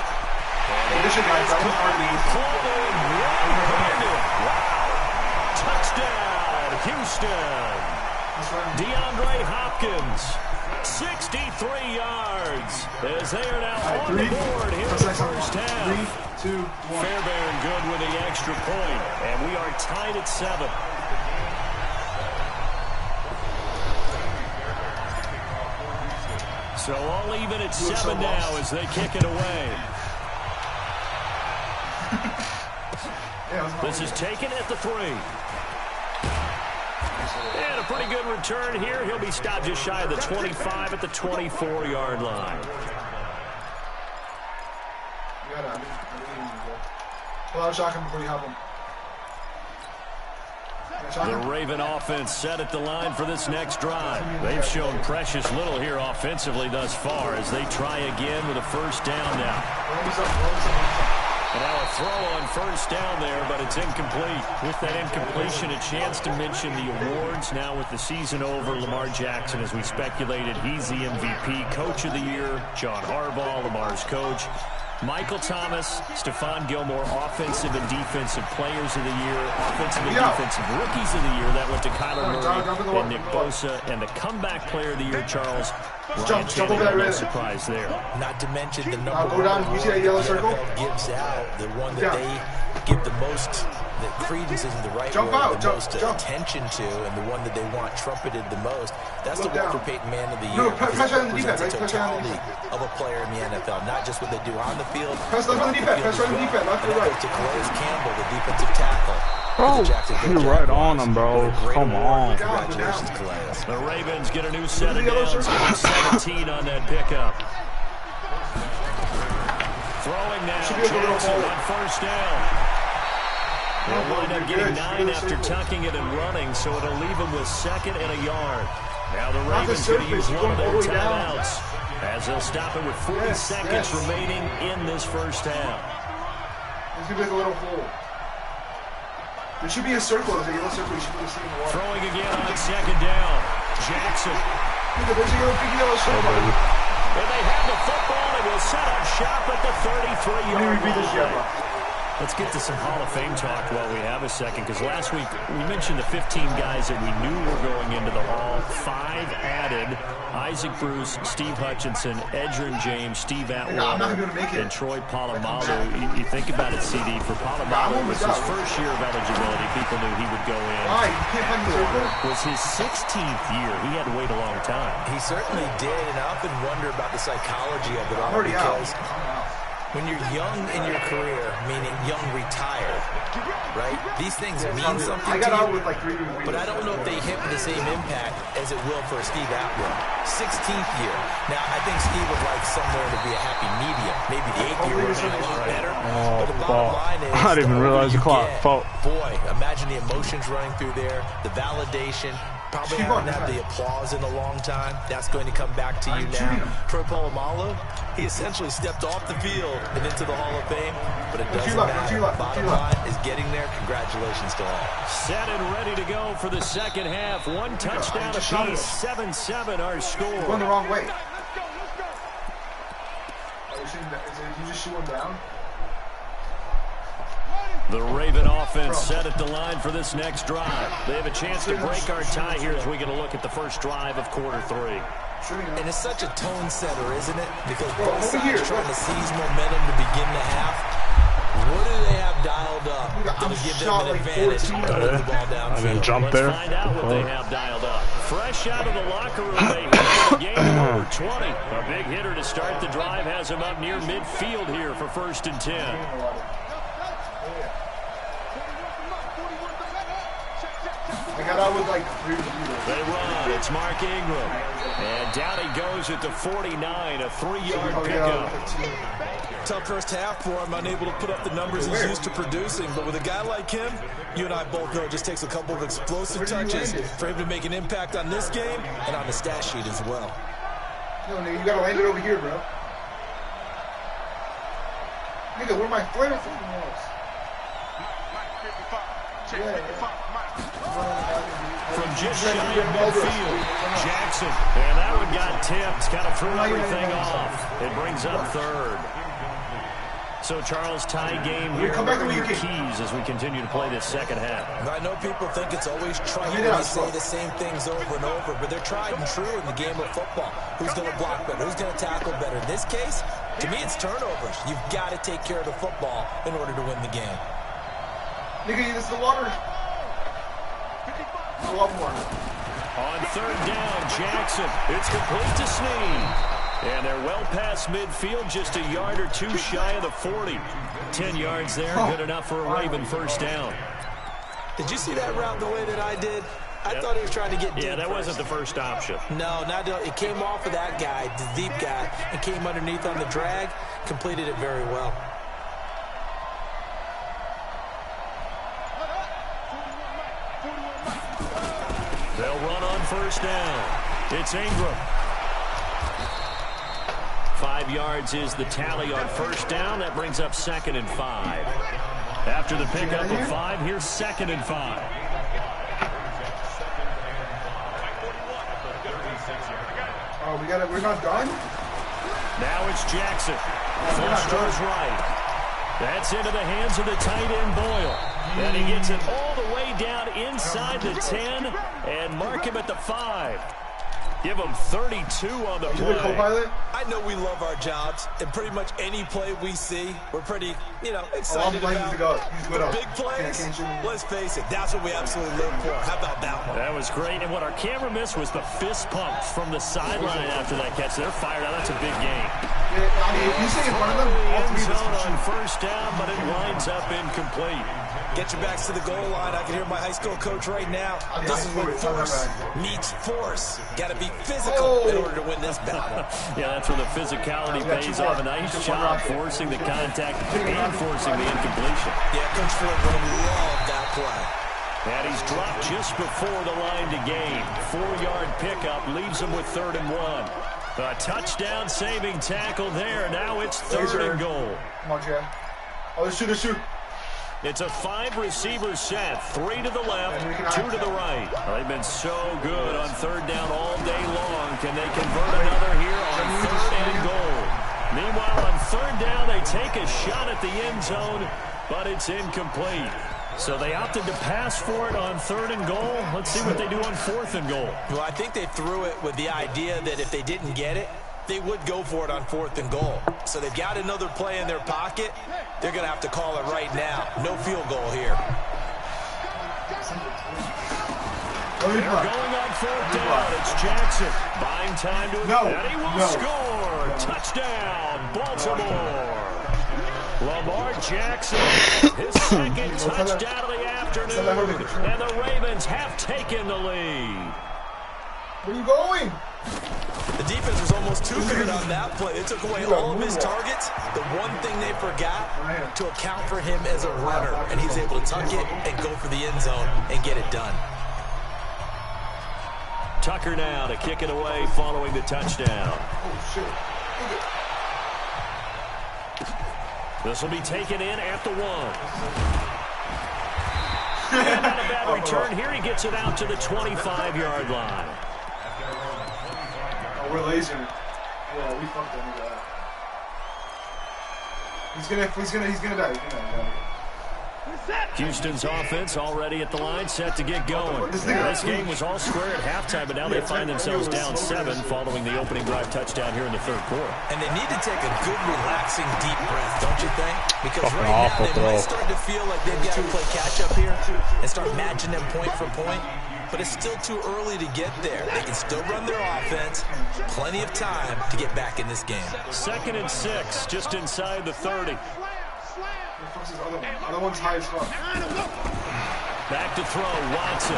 Touchdown, Houston. DeAndre Hopkins, 63 yards, as they are now on the board here in the first half. 3, 2, 1. Fairbairn good with the extra point, and we are tied at 7. So all even at 7 now as they kick it away. This is taken at the 3. And a pretty good return here. He'll be stopped just shy of the 25 at the 24-yard line. The Raven offense set at the line for this next drive. They've shown precious little here offensively thus far as they try again with a first down now. And now a throw on first down there, but it's incomplete. With that incompletion, a chance to mention the awards. Now with the season over, Lamar Jackson, as we speculated, he's the MVP, Coach of the Year. John Harbaugh, Lamar's coach. Michael Thomas, Stephon Gilmore, Offensive and Defensive Players of the Year, Offensive and Defensive Rookies of the Year. That went to Kyler Murray and Nick Bosa. And the Comeback Player of the Year, Charles, Ryan Tannehill, no surprise there. Not to mention the number one award the NFL gives out, the one that they give the most, that credence isn't the right word, the most attention to, and the one that they want trumpeted the most. That's the Walter Payton Man of the Year. Because it represents the totality of a player in the NFL, not just what they do on the field, but off the field as well. And that goes to Calais Campbell, the defensive tackle. Oh, you're right on him, bro. Come on. Congratulations, Calais. The Ravens get a new set of downs, 17 on that pickup. Throwing now, Jackson on first down. They'll wind up getting 9 after tucking it and running, so it'll leave him with second and a yard. Now the Ravens going to use one of their timeouts as they'll stop it with 40 seconds remaining in this first half. There's going to be a little hole. There should be a circle. There's a yellow circle. You should be seeing the water. Throwing again on second down. Jackson. There's a big yellow circle. And they have the football. It will set up shop at the 33-yard line. Let's get to some Hall of Fame talk while we have a second, because last week we mentioned the 15 guys that we knew were going into the Hall. 5 added: Isaac Bruce, Steve Hutchinson, Edgerrin James, Steve Atwater, and Troy Polamalu. You think about it, CD, for Polamalu, it was his first year of eligibility. People knew he would go in. It was his 16th year. He had to wait a long time. He certainly did, and I often wonder about the psychology of it all, because when you're young in your career, meaning young retired, right? These things mean something to you, but I don't know if they hit with the same impact as it will for Steve Atwater. 16th year. Now, I think Steve would like somewhere to be a happy medium. Maybe the 8th year would be a lot better. But the bottom line is, I didn't even realize the clock. Boy, imagine the emotions running through there, the validation. Probably haven't had the applause in a long time. That's going to come back to you now. Troy Polamalu, he essentially stepped off the field and into the Hall of Fame, but it doesn't matter. Bottom line is getting there. Congratulations to all. Set and ready to go for the second half. 1 touchdown apiece, 7-7 our score. Going the wrong way. You just shoot him down? The Raven offense set at the line for this next drive. They have a chance to break our tie here as we get a look at the first drive of quarter 3. And it's such a tone setter, isn't it? Because both sides trying to seize momentum to begin the half. What do they have dialed up to give them an advantage to put the ball downfield? I didn't jump there. Let's find out what they have dialed up. Fresh out of the locker room, they hit the game over 20. A big hitter to start the drive has him up near midfield here for 1st and 10. I got out with like 3 meters. They run. It's Mark Ingram. And down he goes at the 49, a 3-yard pickup. Tough first half for him, unable to put up the numbers he's used to producing. But with a guy like him, you and I both know it just takes a couple of explosive touches for him to make an impact on this game and on the stat sheet as well. No, nigga, you gotta land it over here, bro. Nigga, where my flare fucking was? From just shy of midfield, Jackson. And that one got tipped, kind of threw everything off. It brings up 3rd. So, Charles, tie game here. What are your keys as we continue to play this second half? I know people think it's always trying to say the same things over and over, but they're tried and true in the game of football. Who's going to block better? Who's going to tackle better? In this case, to me, it's turnovers. You've got to take care of the football in order to win the game. Nigga, this is the water. On 3rd down, Jackson. It's complete to Snead. And they're well past midfield, just a yard or 2 shy of the 40. 10 yards there, good enough for a Raven 1st down. Did you see that route the way that I did? I thought he was trying to get deep. Yeah, that wasn't the first option. No, it came off of that guy, the deep guy, and came underneath on the drag. Completed it very well. They'll run on 1st down. It's Ingram. 5 yards is the tally on 1st down. That brings up 2nd and 5. After the pickup of 5, here's 2nd and 5. Oh, we're not done? Now it's Jackson. Flush goes right. That's into the hands of the tight end Boyle. And he gets it all the way down inside the 10 and mark him at the 5. Give him 32 on the play. I know we love our jobs, and pretty much any play we see, we're pretty, excited about. The big plays, let's face it, that's what we absolutely live for. How about that one? That was great, and what our camera missed was the fist pump from the sideline after that catch. They're fired out. That's a big game. You say in front of them, all 3 of us on 1st down, but it winds up incomplete. Get your backs to the goal line. I can hear my high school coach right now. This is where force meets force. Got to be physical in order to win this battle. Yeah, that's where the physicality pays off. A nice job forcing the contact and forcing the incompletion. Yeah, Coach Ford would have loved that play. And he's dropped just before the line to gain. 4-yard pickup leaves him with 3rd and 1. A touchdown saving tackle there. Now it's 3rd and goal. Come on, Chad. Oh, shoot. It's a 5-receiver set. 3 to the left, 2 to the right. They've been so good on 3rd down all day long. Can they convert another here on 3rd and goal? Meanwhile, on 3rd down, they take a shot at the end zone, but it's incomplete. So they opted to pass for it on 3rd and goal. Let's see what they do on 4th and goal. Well, I think they threw it with the idea that if they didn't get it, they would go for it on 4th and goal. So they've got another play in their pocket. They're going to have to call it right now. No field goal here. They're going on 4th down. It's Jackson. Buying time to and he will score. Touchdown, Baltimore. Lamar Jackson, his 2nd touchdown of the afternoon. And the Ravens have taken the lead. Where are you going? The defense was almost too good on that play. They took away all of his targets. The one thing they forgot, to account for him as a runner. And he's able to tuck it and go for the end zone and get it done. Tucker now to kick it away following the touchdown. Oh, shit. This will be taken in at the 1. And not a bad return here. He gets it out to the 25-yard line. Oh, we're lazy. Yeah, we fucked him with that. He's gonna die. Houston's offense already at the line, set to get going. This game was all square at halftime, but now they find themselves down 7 following the opening drive touchdown here in the third quarter. And they need to take a good, relaxing, deep breath, don't you think? Because right now they might start to feel like they've got to play catch-up here and start matching them point for point. But it's still too early to get there. They can still run their offense. Plenty of time to get back in this game. 2nd and 6, just inside the 30. Other one's high as fuck. Back to throw, Watson.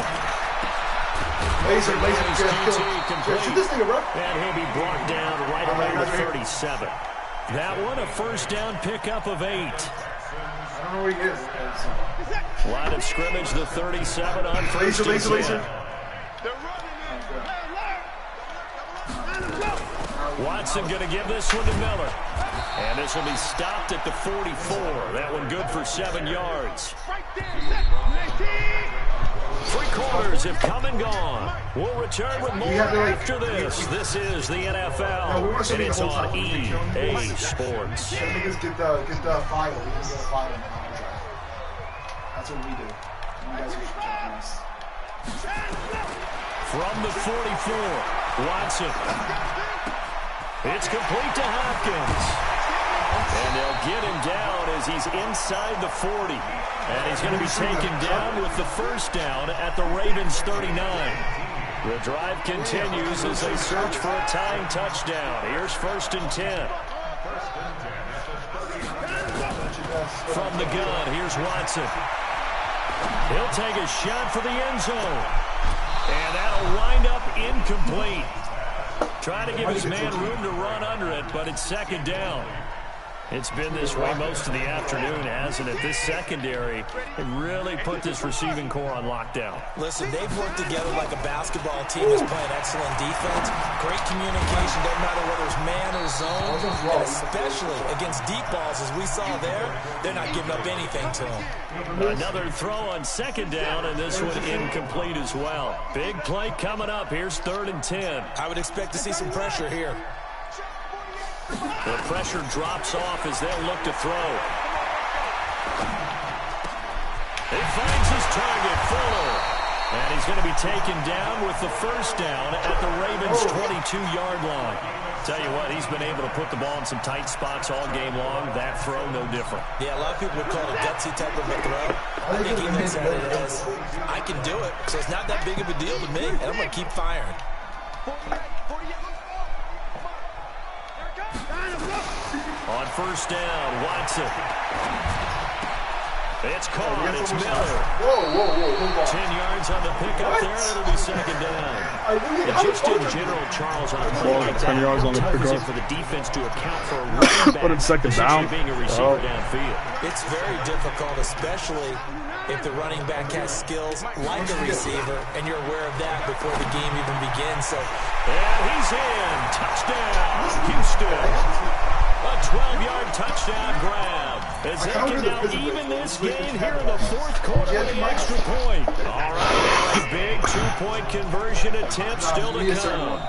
Laser, shoot this nigga, bro. And he'll be brought down right around the 37. That one, a first down pickup of 8. I don't know where he is. Line of scrimmage, the 37 on first and 10. Watson going to give this one to Miller. And this will be stopped at the 44. That one good for 7 yards. 3 quarters have come and gone. We'll return with more after this. This is the NFL, and it's on EA Sports. Niggas get the file. We can get a file in the contract. That's what we do. You guys are protecting us. From the 44, Watson. It's complete to Hopkins. And they'll get him down as he's inside the 40. And he's going to be taken down with the first down at the Ravens 39. The drive continues as they search for a tying touchdown. Here's 1st and 10. From the gun, here's Watson. He'll take a shot for the end zone. And that'll wind up incomplete. Trying to give his man room to run under it, but it's 2nd down. It's been this way most of the afternoon, hasn't it? This secondary, it really put this receiving core on lockdown. Listen, they've worked together like a basketball team that's playing excellent defense. Great communication, doesn't matter whether it's man or zone. And especially against deep balls, as we saw there, they're not giving up anything to them. Another throw on 2nd down, and this one incomplete as well. Big play coming up. Here's 3rd and 10. I would expect to see some pressure here. The pressure drops off as they'll look to throw. He finds his target, Fuller. And he's going to be taken down with the first down at the Ravens' 22-yard line. Tell you what, he's been able to put the ball in some tight spots all game long. That throw, no different. Yeah, a lot of people would call it a gutsy type of a throw. I think he looks at it as, I can do it, so it's not that big of a deal to me, and I'm going to keep firing. On first down, Watson. It's caught. It's Miller. Whoa. 10 yards on the pickup there, and it'll be 2nd down. And just in general, Charles, on a play like 10 yards on the pickup. For the defense to account for a running back, but it's 2nd down. Being a receiver downfield. It's very difficult, especially if the running back has skills like a receiver, and you're aware of that before the game even begins. And he's in. Touchdown, Houston. A 12-yard touchdown grab. As they can now even this game here in the 4th quarter with the extra point. All right, a big 2-point conversion attempt still to come.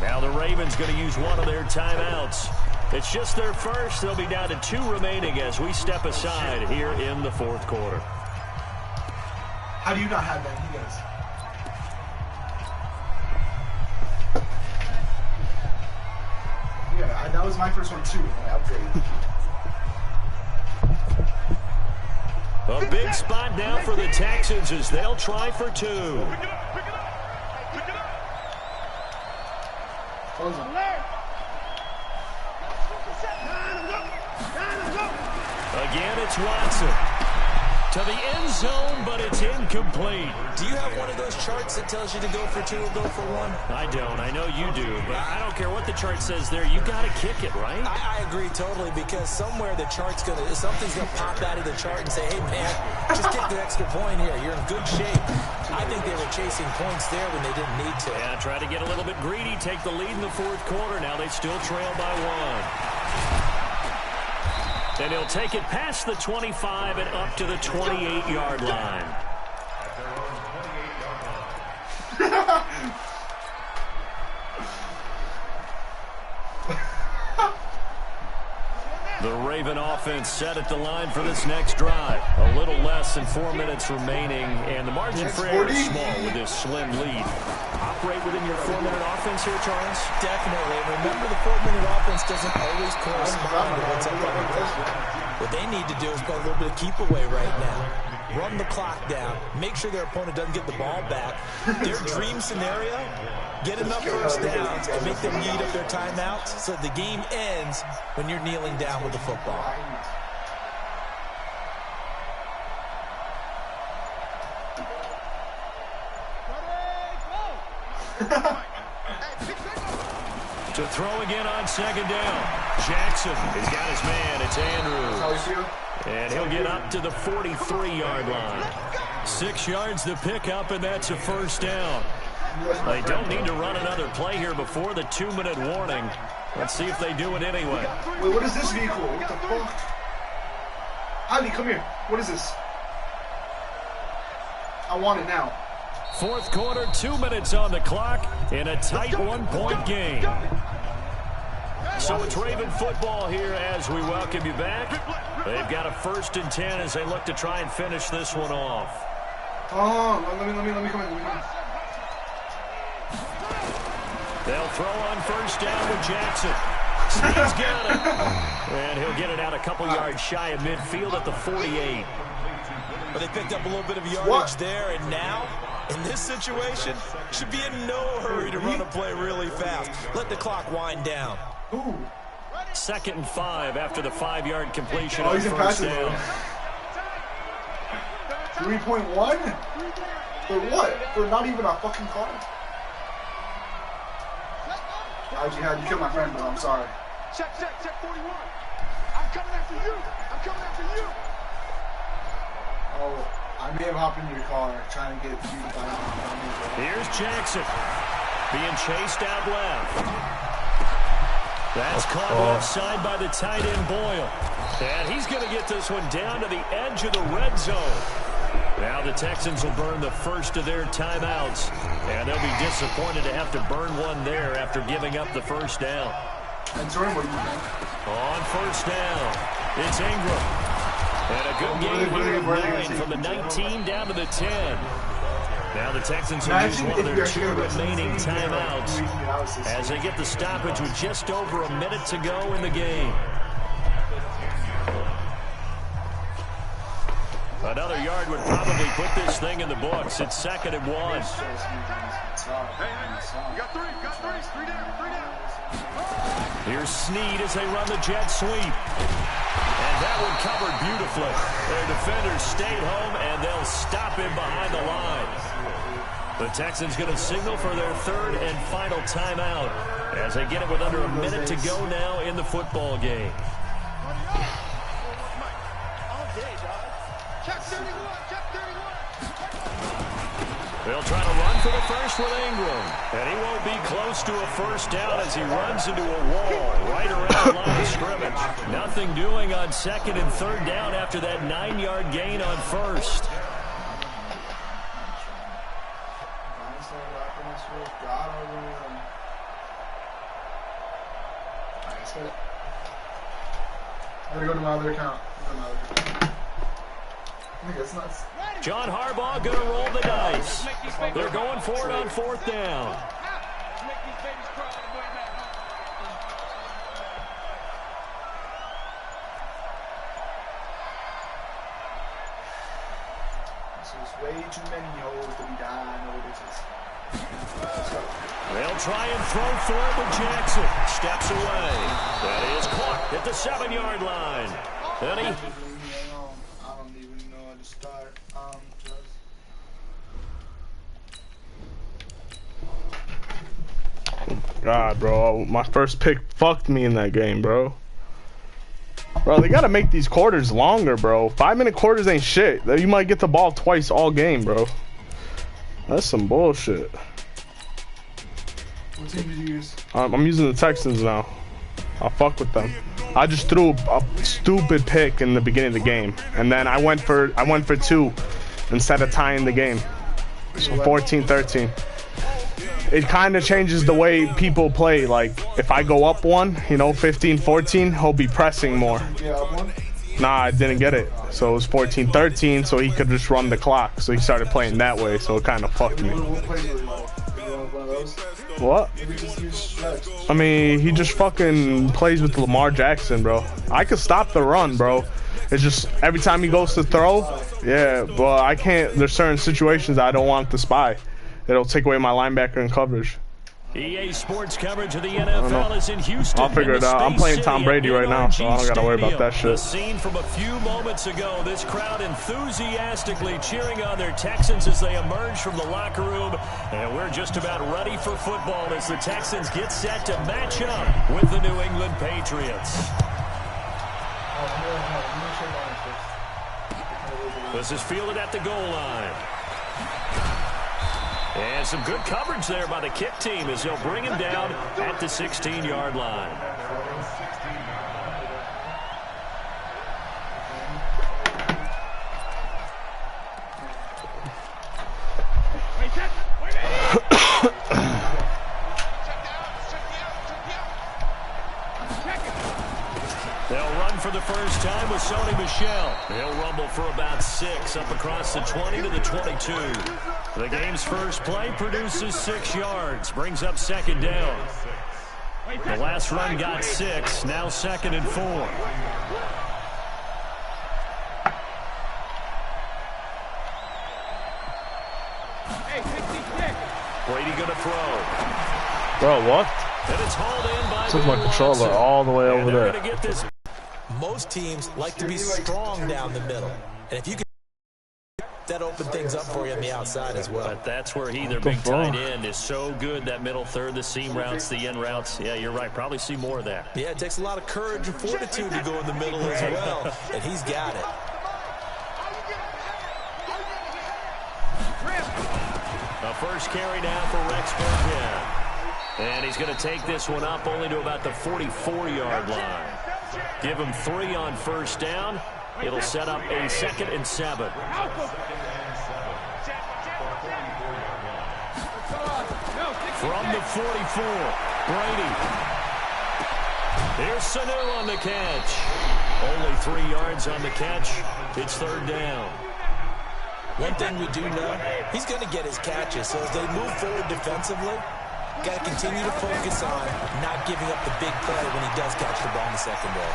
Now the Ravens going to use one of their timeouts. It's just their first. They'll be down to 2 remaining as we step aside here in the 4th quarter. How do you not have that? He does. Yeah, that was my first one too. I upgraded. A big spot now for the Texans as they'll try for 2. Again, it's Watson. To the end zone, but it's incomplete. Do you have one of those charts that tells you to go for 2 or go for 1? I don't. I know you do, but I don't care what the chart says there. You got to kick it, right? I agree totally, because somewhere the chart's something's gonna pop out of the chart and say, hey man, just kick the extra point here. You're in good shape. I think they were chasing points there when they didn't need to. Yeah, try to get a little bit greedy, take the lead in the 4th quarter. Now they still trail by 1. And he'll take it past the 25 and up to the 28-yard line. The Raven offense set at the line for this next drive. A little less than 4 minutes remaining, and the margin for error is small with this slim lead. Operate within your 4-minute offense here, Charles? Definitely. Remember, the 4-minute offense doesn't always correspond to what's up on the clock. What they need to do is play a little bit of keep away right now. Run the clock down. Make sure their opponent doesn't get the ball back. Their dream scenario, get enough first downs to make them eat up their timeouts so that the game ends when you're kneeling down with the football. To throw again on second down. Jackson has got his man. It's Andrews. And he'll get up to the 43-yard line. 6 yards to pick up, and that's a first down. They don't need to run another play here before the 2-minute warning. Let's see if they do it anyway. Wait, what is this vehicle? What the fuck? Ali, come here. What is this? I want it now. Fourth quarter, 2 minutes on the clock in a tight 1-point game. So it's Raven football here as we welcome you back. They've got a 1st and 10 as they look to try and finish this one off. Oh, let me come in. They'll throw on first down with Jackson. He's got it. And he'll get it out a couple yards shy of midfield at the 48. But they picked up a little bit of yardage there, and now, in this situation, should be in no hurry to run a play really fast. Let the clock wind down. Ooh. 2nd and 5 after the 5-yard completion Oh, on he's in first passing down. mode. 3.1? For what? For not even a fucking card? Jihad, you killed my friend, bro. I'm sorry. Check 41. I'm coming after you. I'm coming after you. Oh, I may have hopped into your car trying to get you to buy it. Here's Jackson being chased out left. That's caught offside by the tight end Boyle. And he's going to get this one down to the edge of the red zone. Now the Texans will burn the first of their timeouts. And they'll be disappointed to have to burn one there after giving up the first down. And Jordan, what do you think? On first down, it's Ingram. And a good game here at 9 from the 19 down to the 10. Now the Texans will use one of their 2 remaining timeouts as they get the stoppage with just over a minute to go in the game. Another yard would probably put this thing in the books. It's 2nd and 1. Hey, you got three down. Here's Snead as they run the jet sweep. And that one covered beautifully. Their defenders stayed home, and they'll stop him behind the line. The Texans going to signal for their 3rd and final timeout as they get it with under a minute to go now in the football game. They'll try to run for the first with Ingram. And he won't be close to a first down as he runs into a wall right around the line of scrimmage. Nothing doing on 2nd and 3rd down after that 9-yard gain on first. I'm gonna go to my other account. It's nuts. John Harbaugh going to roll the dice. They're going for it on 4th down. There's way too many holes to be dying over bitches. They'll try and throw for it with Jackson. Steps away. That is caught at the 7-yard line. Then he... I don't even know how to start. God, bro, my first pick fucked me in that game, bro. Bro, they gotta make these quarters longer, bro. 5-minute quarters ain't shit. You might get the ball twice all game, bro. That's some bullshit. What team did you use? I'm using the Texans now. I'll fuck with them. I just threw a stupid pick in the beginning of the game, and then I went for 2 instead of tying the game. So 14-13. it kind of changes the way people play. Like, if I go up one, you know, 15-14, he'll be pressing more. Nah, I didn't get it. So it was 14-13, so he could just run the clock. So he started playing that way, so it kind of fucked me. What? I mean, he just fucking plays with Lamar Jackson, bro. I could stop the run, bro. It's just every time he goes to throw, yeah, but I can't. There's certain situations I don't want to spy. It'll take away my linebacker and coverage. EA Sports coverage of the NFL is in Houston. I'll figure it out. I'm playing Tom Brady right now, so I don't gotta worry about that shit. The scene from a few moments ago, this crowd enthusiastically cheering on their Texans as they emerge from the locker room. And we're just about ready for football as the Texans get set to match up with the New England Patriots. This is fielded at the goal line. And some good coverage there by the kick team as they'll bring him down at the 16-yard line. They'll run for the first time with Sony Michel. He'll rumble for about 6 up across the 20 to the 22. The game's first play produces 6 yards, brings up second down. The last run got 6, now 2nd and 4. Brady gonna throw. Bro, what? And it's hauled in by took my controller all the way over there. Most teams like to be strong down the middle. And if you can, that open things up for you on the outside as well. But that's where their big tight end is so good, that middle third, the seam routes, the end routes. Yeah, you're right. Probably see more of that. Yeah, it takes a lot of courage and fortitude to go in the middle as well. And he's got it. A first carry now for Rex Burkhead. And he's going to take this one up only to about the 44-yard line. Give him 3 on first down. It'll set up a 2nd and 7. From the 44, Brady. Here's Sanu on the catch. Only 3 yards on the catch. It's 3rd down. One thing we do know, he's going to get his catches. So as they move forward defensively, got to continue to focus on not giving up the big play when he does catch the ball in the secondary.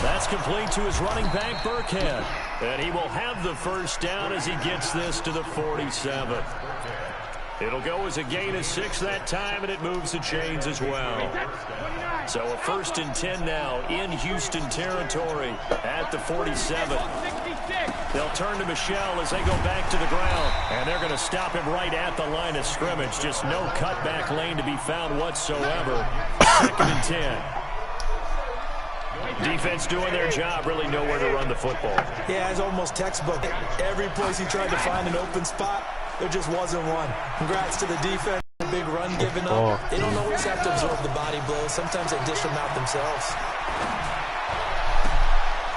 That's complete to his running back, Burkhead. And he will have the first down as he gets this to the 47. It'll go as a gain of 6 that time, and it moves the chains as well. So a 1st and 10 now in Houston territory at the 47. They'll turn to Michel as they go back to the ground. And they're going to stop him right at the line of scrimmage. Just no cutback lane to be found whatsoever. 2nd and 10. Defense doing their job, really nowhere to run the football. Yeah, it's almost textbook. Every place he tried to find an open spot, there just wasn't one. Congrats to the defense. A big run given up. They don't always have to absorb the body blows. Sometimes they dish them out themselves.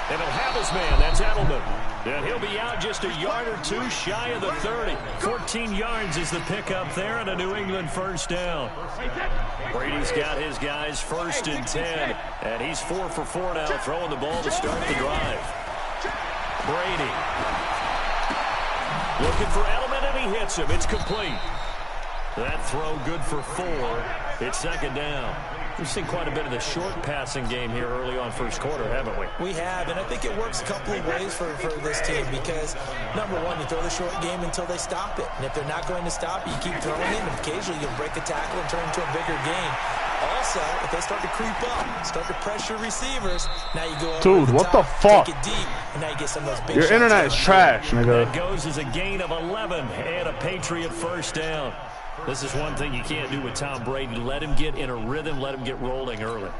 And he'll have his man. That's Edelman. And he'll be out just a yard or 2 shy of the 30. 14 yards is the pickup there, and a New England first down. Brady's got his guys 1st and 10. And he's 4 for 4 now, throwing the ball to start the drive. Brady. Looking for Edelman, and he hits him. It's complete. That throw good for 4. It's 2nd down. We've seen quite a bit of the short passing game here early on first quarter, haven't we? We have, and I think it works a couple of ways for this team because, number one, you throw the short game until they stop it. And if they're not going to stop it, you keep throwing it, and occasionally you'll break a tackle and turn into a bigger game. Also, if they start to creep up, start to pressure receivers, now you go over Dude, what the fuck? Take it deep, and now you get some of those big Your internet is trash, nigga. That goes as a gain of 11 and a Patriot first down. This is one thing you can't do with Tom Brady. Let him get in a rhythm. Let him get rolling early.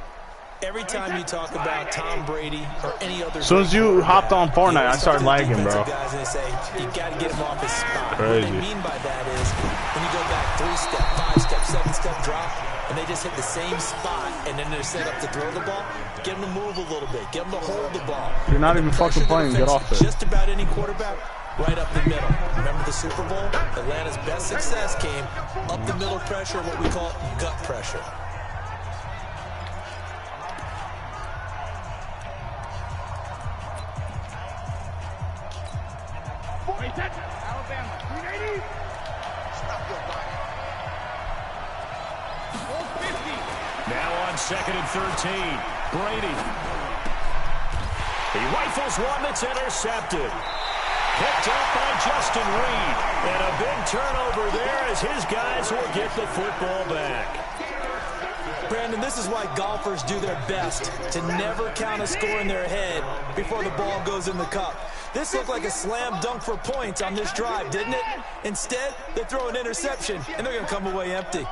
Every time you talk about Tom Brady or any other, as soon as you hopped on Fortnite, I started lagging, bro. Guys, and they say you got to get him off his spot. Crazy. What they mean by that is when you go back 3-step, 5-step, 7-step drop, and they just hit the same spot, and then they're set up to throw the ball. Get them to move a little bit. Get them to hold the ball. You're not even fucking playing. Get off it. Just about any quarterback. right up the middle. Remember the Super Bowl? Atlanta's best success came up the middle pressure, what we call gut pressure. Alabama, 380. Stop your body. 450. Now on 2nd and 13, Brady. He rifles one that's intercepted. Picked up by Justin Reed. And a big turnover there as his guys will get the football back. Brandon, this is why golfers do their best to never count a score in their head before the ball goes in the cup. This looked like a slam dunk for points on this drive, didn't it? Instead, they throw an interception, and they're going to come away empty.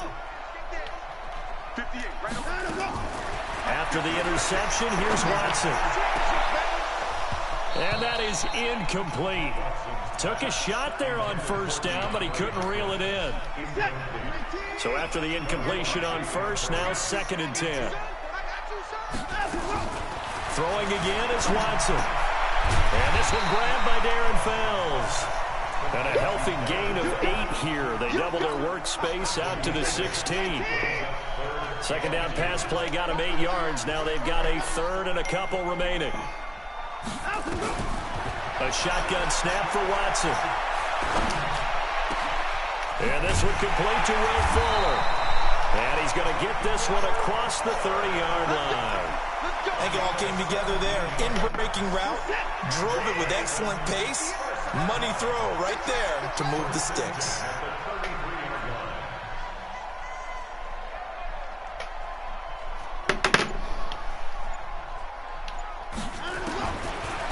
After the interception, here's Watson. And that is incomplete. Took a shot there on first down, but he couldn't reel it in. So after the incompletion on first, now 2nd and 10. Throwing again is Watson. And this one grabbed by Darren Fells. And a healthy gain of 8 here. They double their workspace out to the 16. Second down pass play got them 8 yards. Now they've got a 3rd and a couple remaining. A shotgun snap for Watson. And this one complete to Will Fuller. And he's going to get this one across the 30-yard line. I think it all came together there. In-breaking route, drove it with excellent pace. Money throw right there to move the sticks.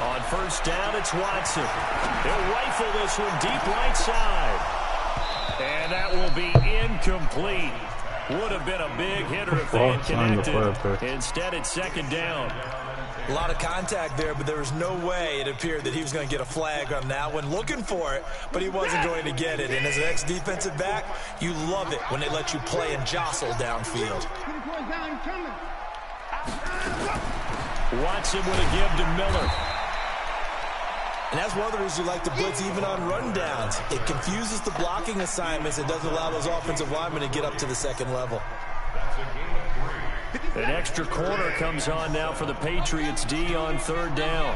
On first down, it's Watson. He'll rifle this one deep right side. And that will be incomplete. Would have been a big hitter if they had connected. Instead, it's 2nd down. A lot of contact there, but there was no way it appeared that he was going to get a flag on that one. Looking for it, but he wasn't going to get it. And as an ex-defensive back, you love it when they let you play and jostle downfield. Watson with a give to Miller. And that's one of the reasons you like to blitz even on rundowns. It confuses the blocking assignments and doesn't allow those offensive linemen to get up to the 2nd level. An extra corner comes on now for the Patriots D on 3rd down.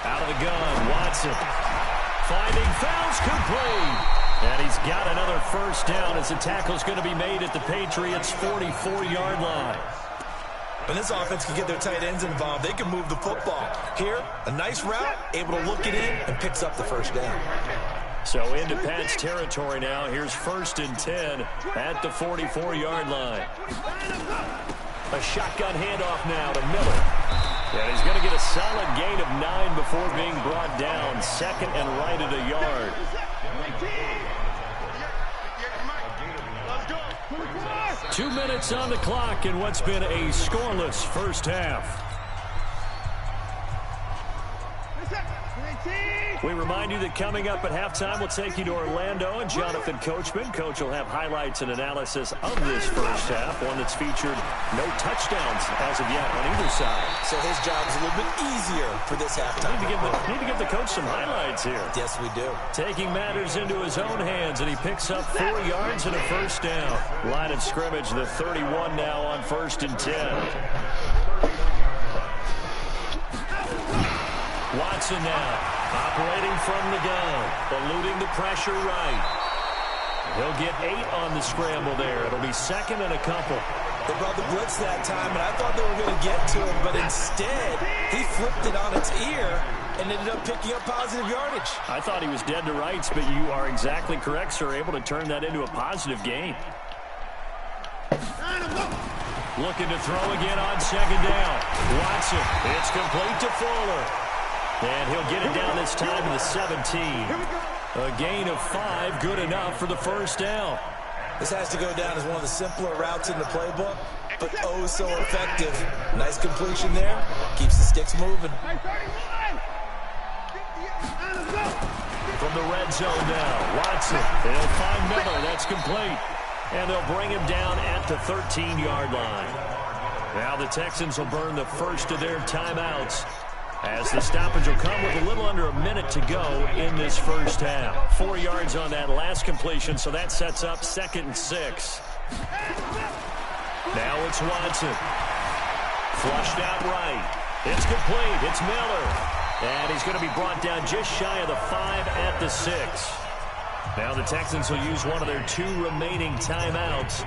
Out of the gun, Watson. Finding Fells complete. And he's got another first down as the tackle's going to be made at the Patriots' 44-yard line. When this offense can get their tight ends involved, they can move the football. Here, a nice route, able to look it in, and picks up the first down. So into Pat's territory now. Here's 1st and 10 at the 44-yard line. A shotgun handoff now to Miller. And he's going to get a solid gain of 9 before being brought down. 2nd and right at a yard. 2 minutes on the clock in what's been a scoreless first half. We remind you that coming up at halftime, we'll take you to Orlando and Jonathan Coachman. Coach will have highlights and analysis of this first half, one that's featured no touchdowns as of yet on either side. So his job is a little bit easier for this halftime. Need to give the coach some highlights here. Yes, we do. Taking matters into his own hands, and he picks up 4 yards and a first down. Line of scrimmage, the 31 now on 1st and 10. Watson now. Operating from the gun, eluding the pressure right. He'll get 8 on the scramble there. It'll be 2nd and a couple. They brought the blitz that time, and I thought they were going to get to him, but instead, he flipped it on its ear and ended up picking up positive yardage. I thought he was dead to rights, but you are exactly correct, sir. Able to turn that into a positive gain. Looking to throw again on 2nd down. Watson, it's complete to Fuller. And he'll get it down this time to the 17. A gain of 5, good enough for the first down. This has to go down as one of the simpler routes in the playbook, but oh so effective. Nice completion there. Keeps the sticks moving. From the red zone now, Watson. They'll find Miller. That's complete. And they'll bring him down at the 13-yard line. Now the Texans will burn the first of their timeouts As the stoppage will come with a little under a minute to go in this first half. 4 yards on that last completion, so that sets up 2nd and 6. Now it's Watson. Flushed out right. It's complete. It's Miller. And he's going to be brought down just shy of the 5 at the 6. Now the Texans will use one of their 2 remaining timeouts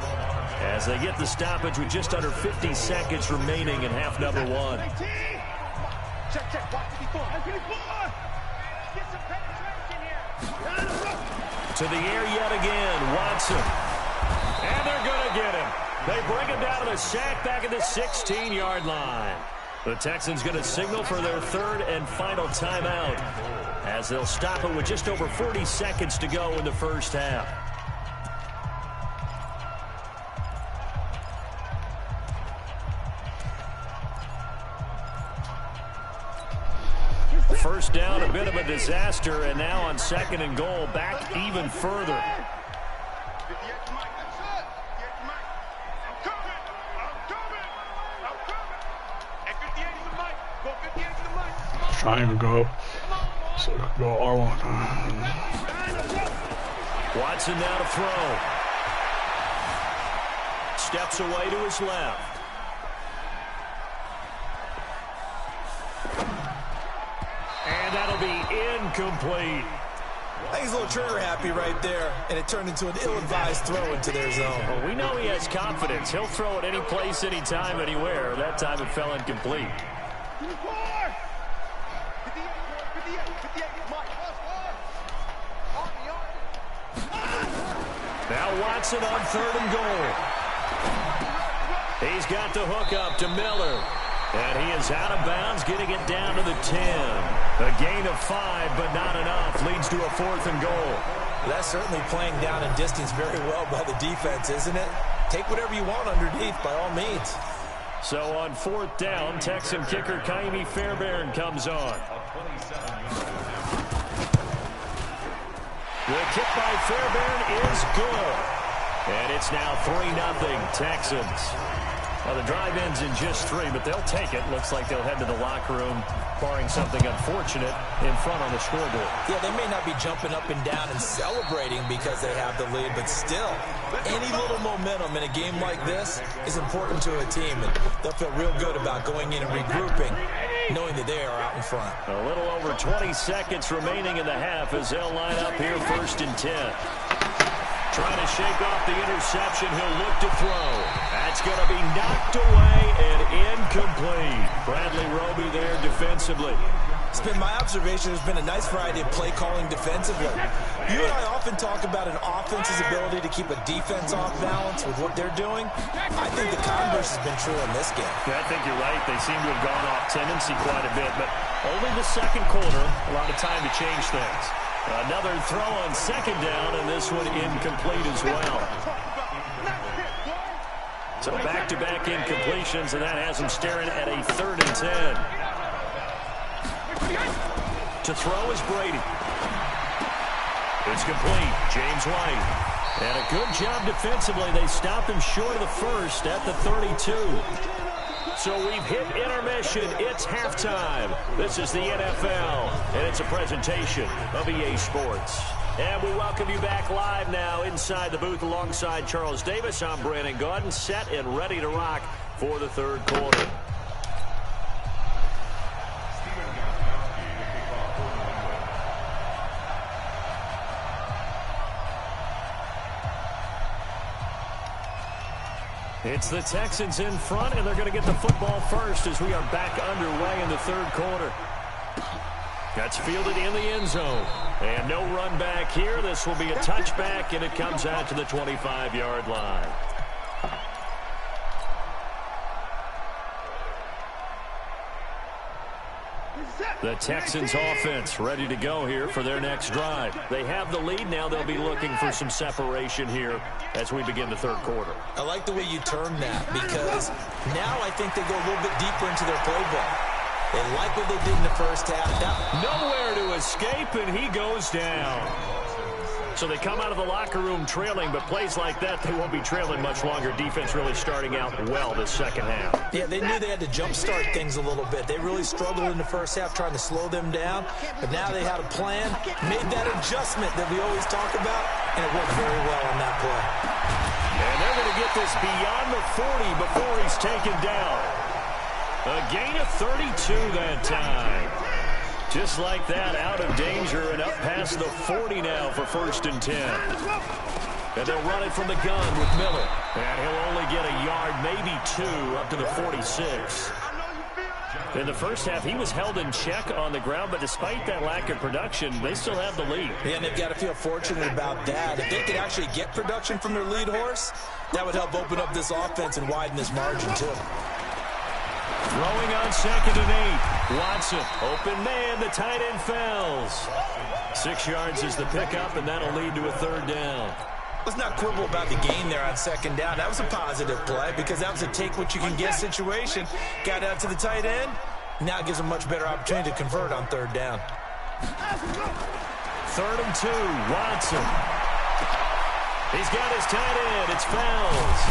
as they get the stoppage with just under 50 seconds remaining in half number 1. Check. Watch the before. Get some penetration here. To the air yet again. Watson. And they're going to get him. They bring him down to the sack back at the 16-yard line. The Texans going to signal for their 3rd and final timeout as they'll stop it with just over 40 seconds to go in the first half. First down, a bit of a disaster, and now on 2nd and goal, back even further. Trying to go. So go R1. Watson now to throw. Steps away to his left. And that'll be incomplete. I think he's a little trigger happy right there, and it turned into an ill-advised throw into their zone. Well, we know he has confidence. He'll throw it any place, anytime, anywhere. That time it fell incomplete. Now Watson on 3rd and goal. He's got the hook up to Miller. And he is out of bounds, getting it down to the 10. A gain of 5, but not enough. Leads to a 4th and goal. That's certainly playing down in distance very well by the defense, isn't it? Take whatever you want underneath, by all means. So on 4th down, Texan kicker Kaimi Fairbairn comes on. The kick by Fairbairn is good. And it's now 3-0 Texans. Well, the drive ends in just 3, but they'll take it. Looks like they'll head to the locker room, barring something unfortunate, in front on the scoreboard. Yeah, they may not be jumping up and down and celebrating because they have the lead, but still, any little momentum in a game like this is important to a team, and they'll feel real good about going in and regrouping, knowing that they are out in front. A little over 20 seconds remaining in the half as they'll line up here 1st and 10. Trying to shake off the interception. He'll look to throw. That's going to be knocked away and incomplete. Bradley Roby there defensively. It's been my observation. There's been a nice variety of play calling defensively. You and I often talk about an offense's ability to keep a defense off balance with what they're doing. I think the converse has been true in this game. Yeah, I think you're right. They seem to have gone off tendency quite a bit, but only the 2nd quarter, a lot of time to change things. Another throw on 2nd down, and this one incomplete as well. So back-to-back incompletions, and that has him staring at a 3rd and 10. To throw is Brady. It's complete. James White. And a good job defensively. They stop him short of the 1st at the 32. So we've hit intermission. It's halftime. This is the NFL, and it's a presentation of EA Sports. And we welcome you back live now inside the booth alongside Charles Davis. I'm Brandon Gaudin, set and ready to rock for the 3rd quarter. It's the Texans in front, and they're going to get the football first as we are back underway in the 3rd quarter. That's fielded in the end zone. And no run back here. This will be a touchback, and it comes out to the 25-yard line. The Texans offense ready to go here for their next drive. They have the lead now. They'll be looking for some separation here as we begin the 3rd quarter. I like the way you term that because now I think they go a little bit deeper into their playbook. They like what they did in the first half. Nowhere to escape, and he goes down. So they come out of the locker room trailing, but plays like that, they won't be trailing much longer. Defense really starting out well this second half. Yeah, they knew they had to jumpstart things a little bit. They really struggled in the first half trying to slow them down, but now they had a plan, made that adjustment that we always talk about, and it worked very well on that play. And they're going to get this beyond the 40 before he's taken down. A gain of 32 that time. Just like that, out of danger and up past the 40 now for 1st and 10. And they'll run it from the gun with Miller. And he'll only get a yard, maybe 2, up to the 46. In the first half, he was held in check on the ground, but despite that lack of production, they still have the lead. Yeah, and they've got to feel fortunate about that. If they could actually get production from their lead horse, that would help open up this offense and widen this margin, too. Throwing on 2nd and 8. Watson, open man, the tight end fells. 6 yards is the pickup, and that'll lead to a 3rd down. Let's not quibble about the gain there on 2nd down. That was a positive play because that was a take-what-you-can-get situation. Got out to the tight end. Now it gives them a much better opportunity to convert on 3rd down. 3rd and 2, Watson. He's got his tight end. It's Fells.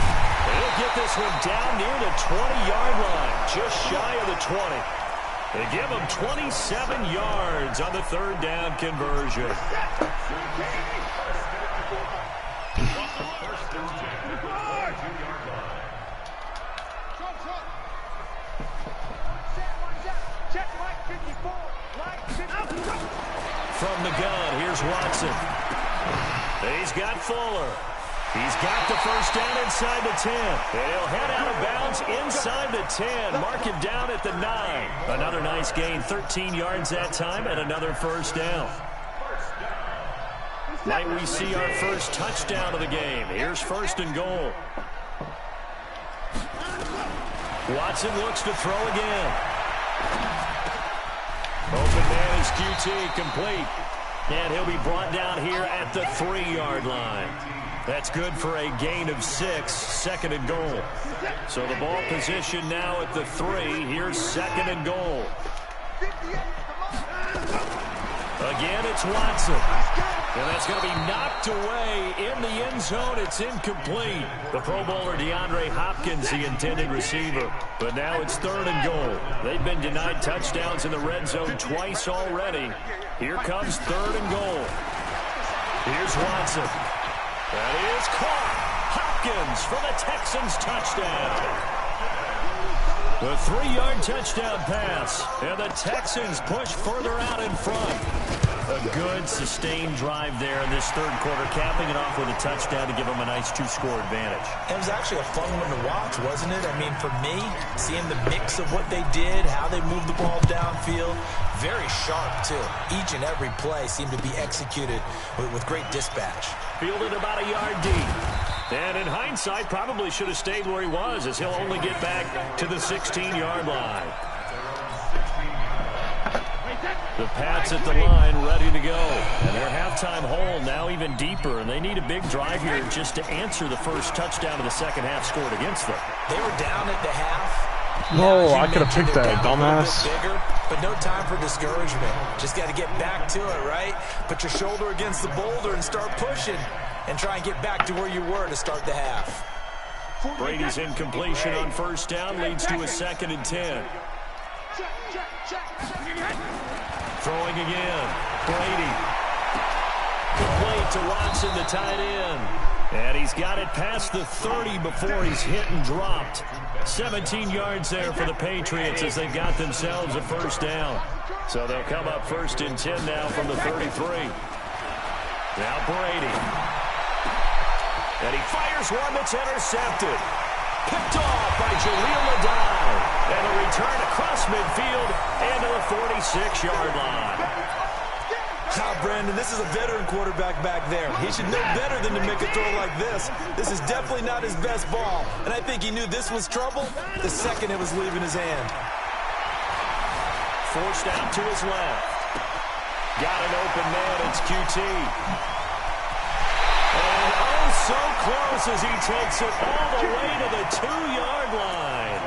He'll get this one down near the 20-yard line, just shy of the 20. They give him 27 yards on the 3rd down conversion. From the gun, here's Watson. He's got Fuller. He's got the 1st down inside the 10. And he'll head out of bounds inside the 10. Mark him down at the 9. Another nice gain, 13 yards that time, and another 1st down. Might we see our first touchdown of the game? Here's 1st and goal. Watson looks to throw again. Open man is QT, complete. And he'll be brought down here at the 3-yard line. That's good for a gain of 6, 2nd and goal. So the ball position now at the 3. Here's 2nd and goal. Again, it's Watson. And that's going to be knocked away in the end zone. It's incomplete. The Pro Bowler DeAndre Hopkins, the intended receiver. But now it's 3rd and goal. They've been denied touchdowns in the red zone twice already. Here comes 3rd and goal. Here's Watson. That is caught. Hopkins for the Texans touchdown. The 3-yard touchdown pass. And the Texans push further out in front. A good, sustained drive there in this 3rd quarter, capping it off with a touchdown to give them a nice 2-score advantage. It was actually a fun one to watch, wasn't it? I mean, for me, seeing the mix of what they did, how they moved the ball downfield, very sharp, too. Each and every play seemed to be executed with great dispatch. Fielded about a yard deep. And in hindsight, probably should have stayed where he was, as he'll only get back to the 16-yard line. The Pats at the line, ready to go. And their halftime hole now even deeper, and they need a big drive here just to answer the first touchdown of the second half scored against them. They were down at the half. No, I could have picked that, dumbass. Bigger, but no time for discouragement. Just got to get back to it, right? Put your shoulder against the boulder and start pushing, and try and get back to where you were to start the half. Brady's incompletion on 1st down leads to a 2nd and 10. Throwing again. Brady. Complete to Watson, the tight end. And he's got it past the 30 before he's hit and dropped. 17 yards there for the Patriots as they've got themselves a 1st down. So they'll come up 1st and 10 now from the 33. Now Brady. And he fires one that's intercepted. Picked off by Jaleel Adai. And a return across midfield and to the 46-yard line. Brandon, this is a veteran quarterback back there. He should know better than to make a throw like this. This is definitely not his best ball. And I think he knew this was trouble the second it was leaving his hand. Forced out to his left. Got an open man. It's QT. And oh, so close as he takes it all the way to the 2-yard line.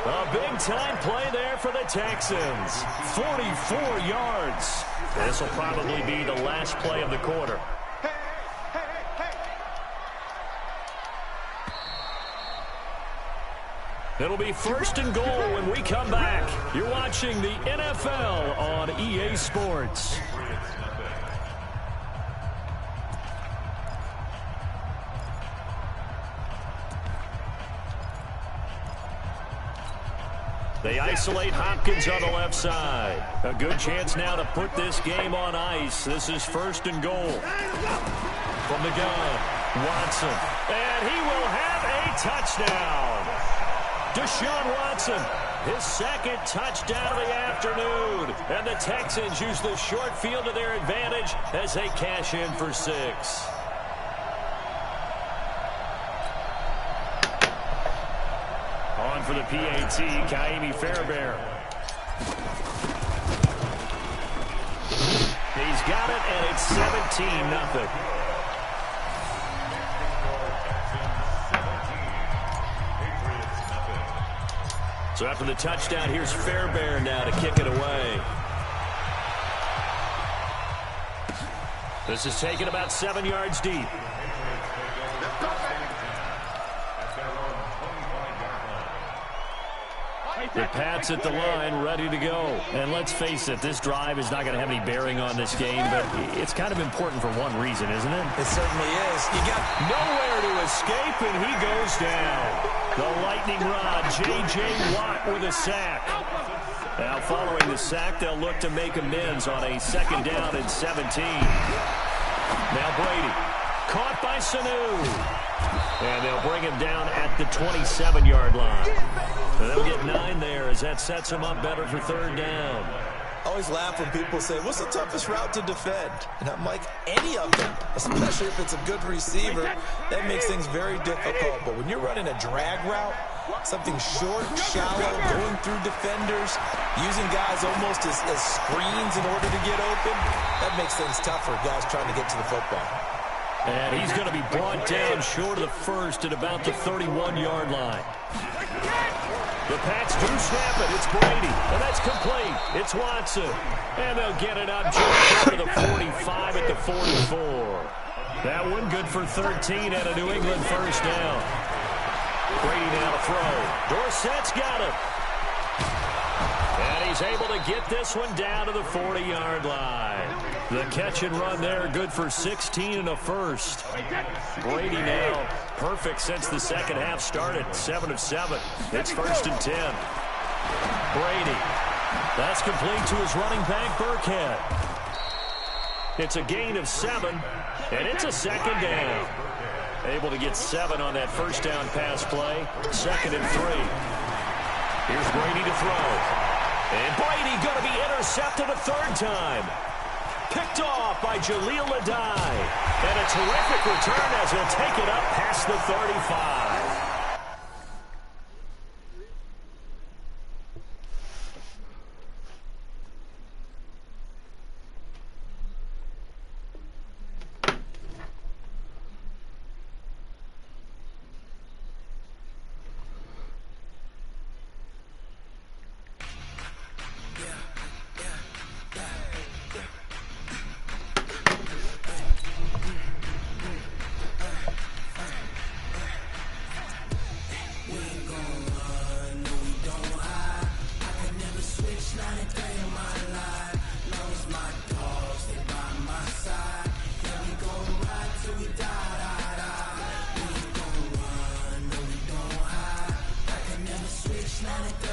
A big-time play there for the Texans. 44 yards. This will probably be the last play of the quarter. It'll be 1st and goal when we come back. You're watching the NFL on EA Sports. They isolate Hopkins on the left side. A good chance now to put this game on ice. This is 1st and goal. From the gun, Watson. And he will have a touchdown. Deshaun Watson, his 2nd touchdown of the afternoon. And the Texans use the short field to their advantage as they cash in for 6. On for the PAT, Kaimi Fairbairn. He's got it, and it's 17-0. So after the touchdown, here's Fairbairn now to kick it away. This is taken about 7 yards deep. The Pats at the line, ready to go. And let's face it, this drive is not going to have any bearing on this game, but it's kind of important for one reason, isn't it? It certainly is. You got nowhere to escape, and he goes down. The lightning rod, J.J. Watt with a sack. Now following the sack, they'll look to make amends on a 2nd down and 17. Now Brady, caught by Sanu. And they'll bring him down at the 27-yard line. And they'll get 9 there as that sets him up better for 3rd down. I always laugh when people say, what's the toughest route to defend? And I'm like, any of them, especially if it's a good receiver, that makes things very difficult. But when you're running a drag route, something short, shallow, going through defenders, using guys almost as screens in order to get open, that makes things tougher, guys trying to get to the football. And he's going to be brought down short of the 1st at about the 31-yard line. The Pats do snap it. It's Brady. And that's complete. It's Watson. And they'll get it up just over the 45 at the 44. That one good for 13 at a New England 1st down. Brady now to throw. Dorsett's got it. And he's able to get this one down to the 40-yard line. The catch and run there, good for 16 and a 1st. Brady now perfect since the 2nd half started. 7 of 7. It's 1st and 10. Brady. That's complete to his running back, Burkhead. It's a gain of 7, and it's a 2nd down. Able to get 7 on that 1st down pass play. 2nd and 3. Here's Brady to throw. And Brady going to be intercepted a 3rd time. Picked off by Jaleel Adai. And a terrific return as he'll take it up past the 35. Not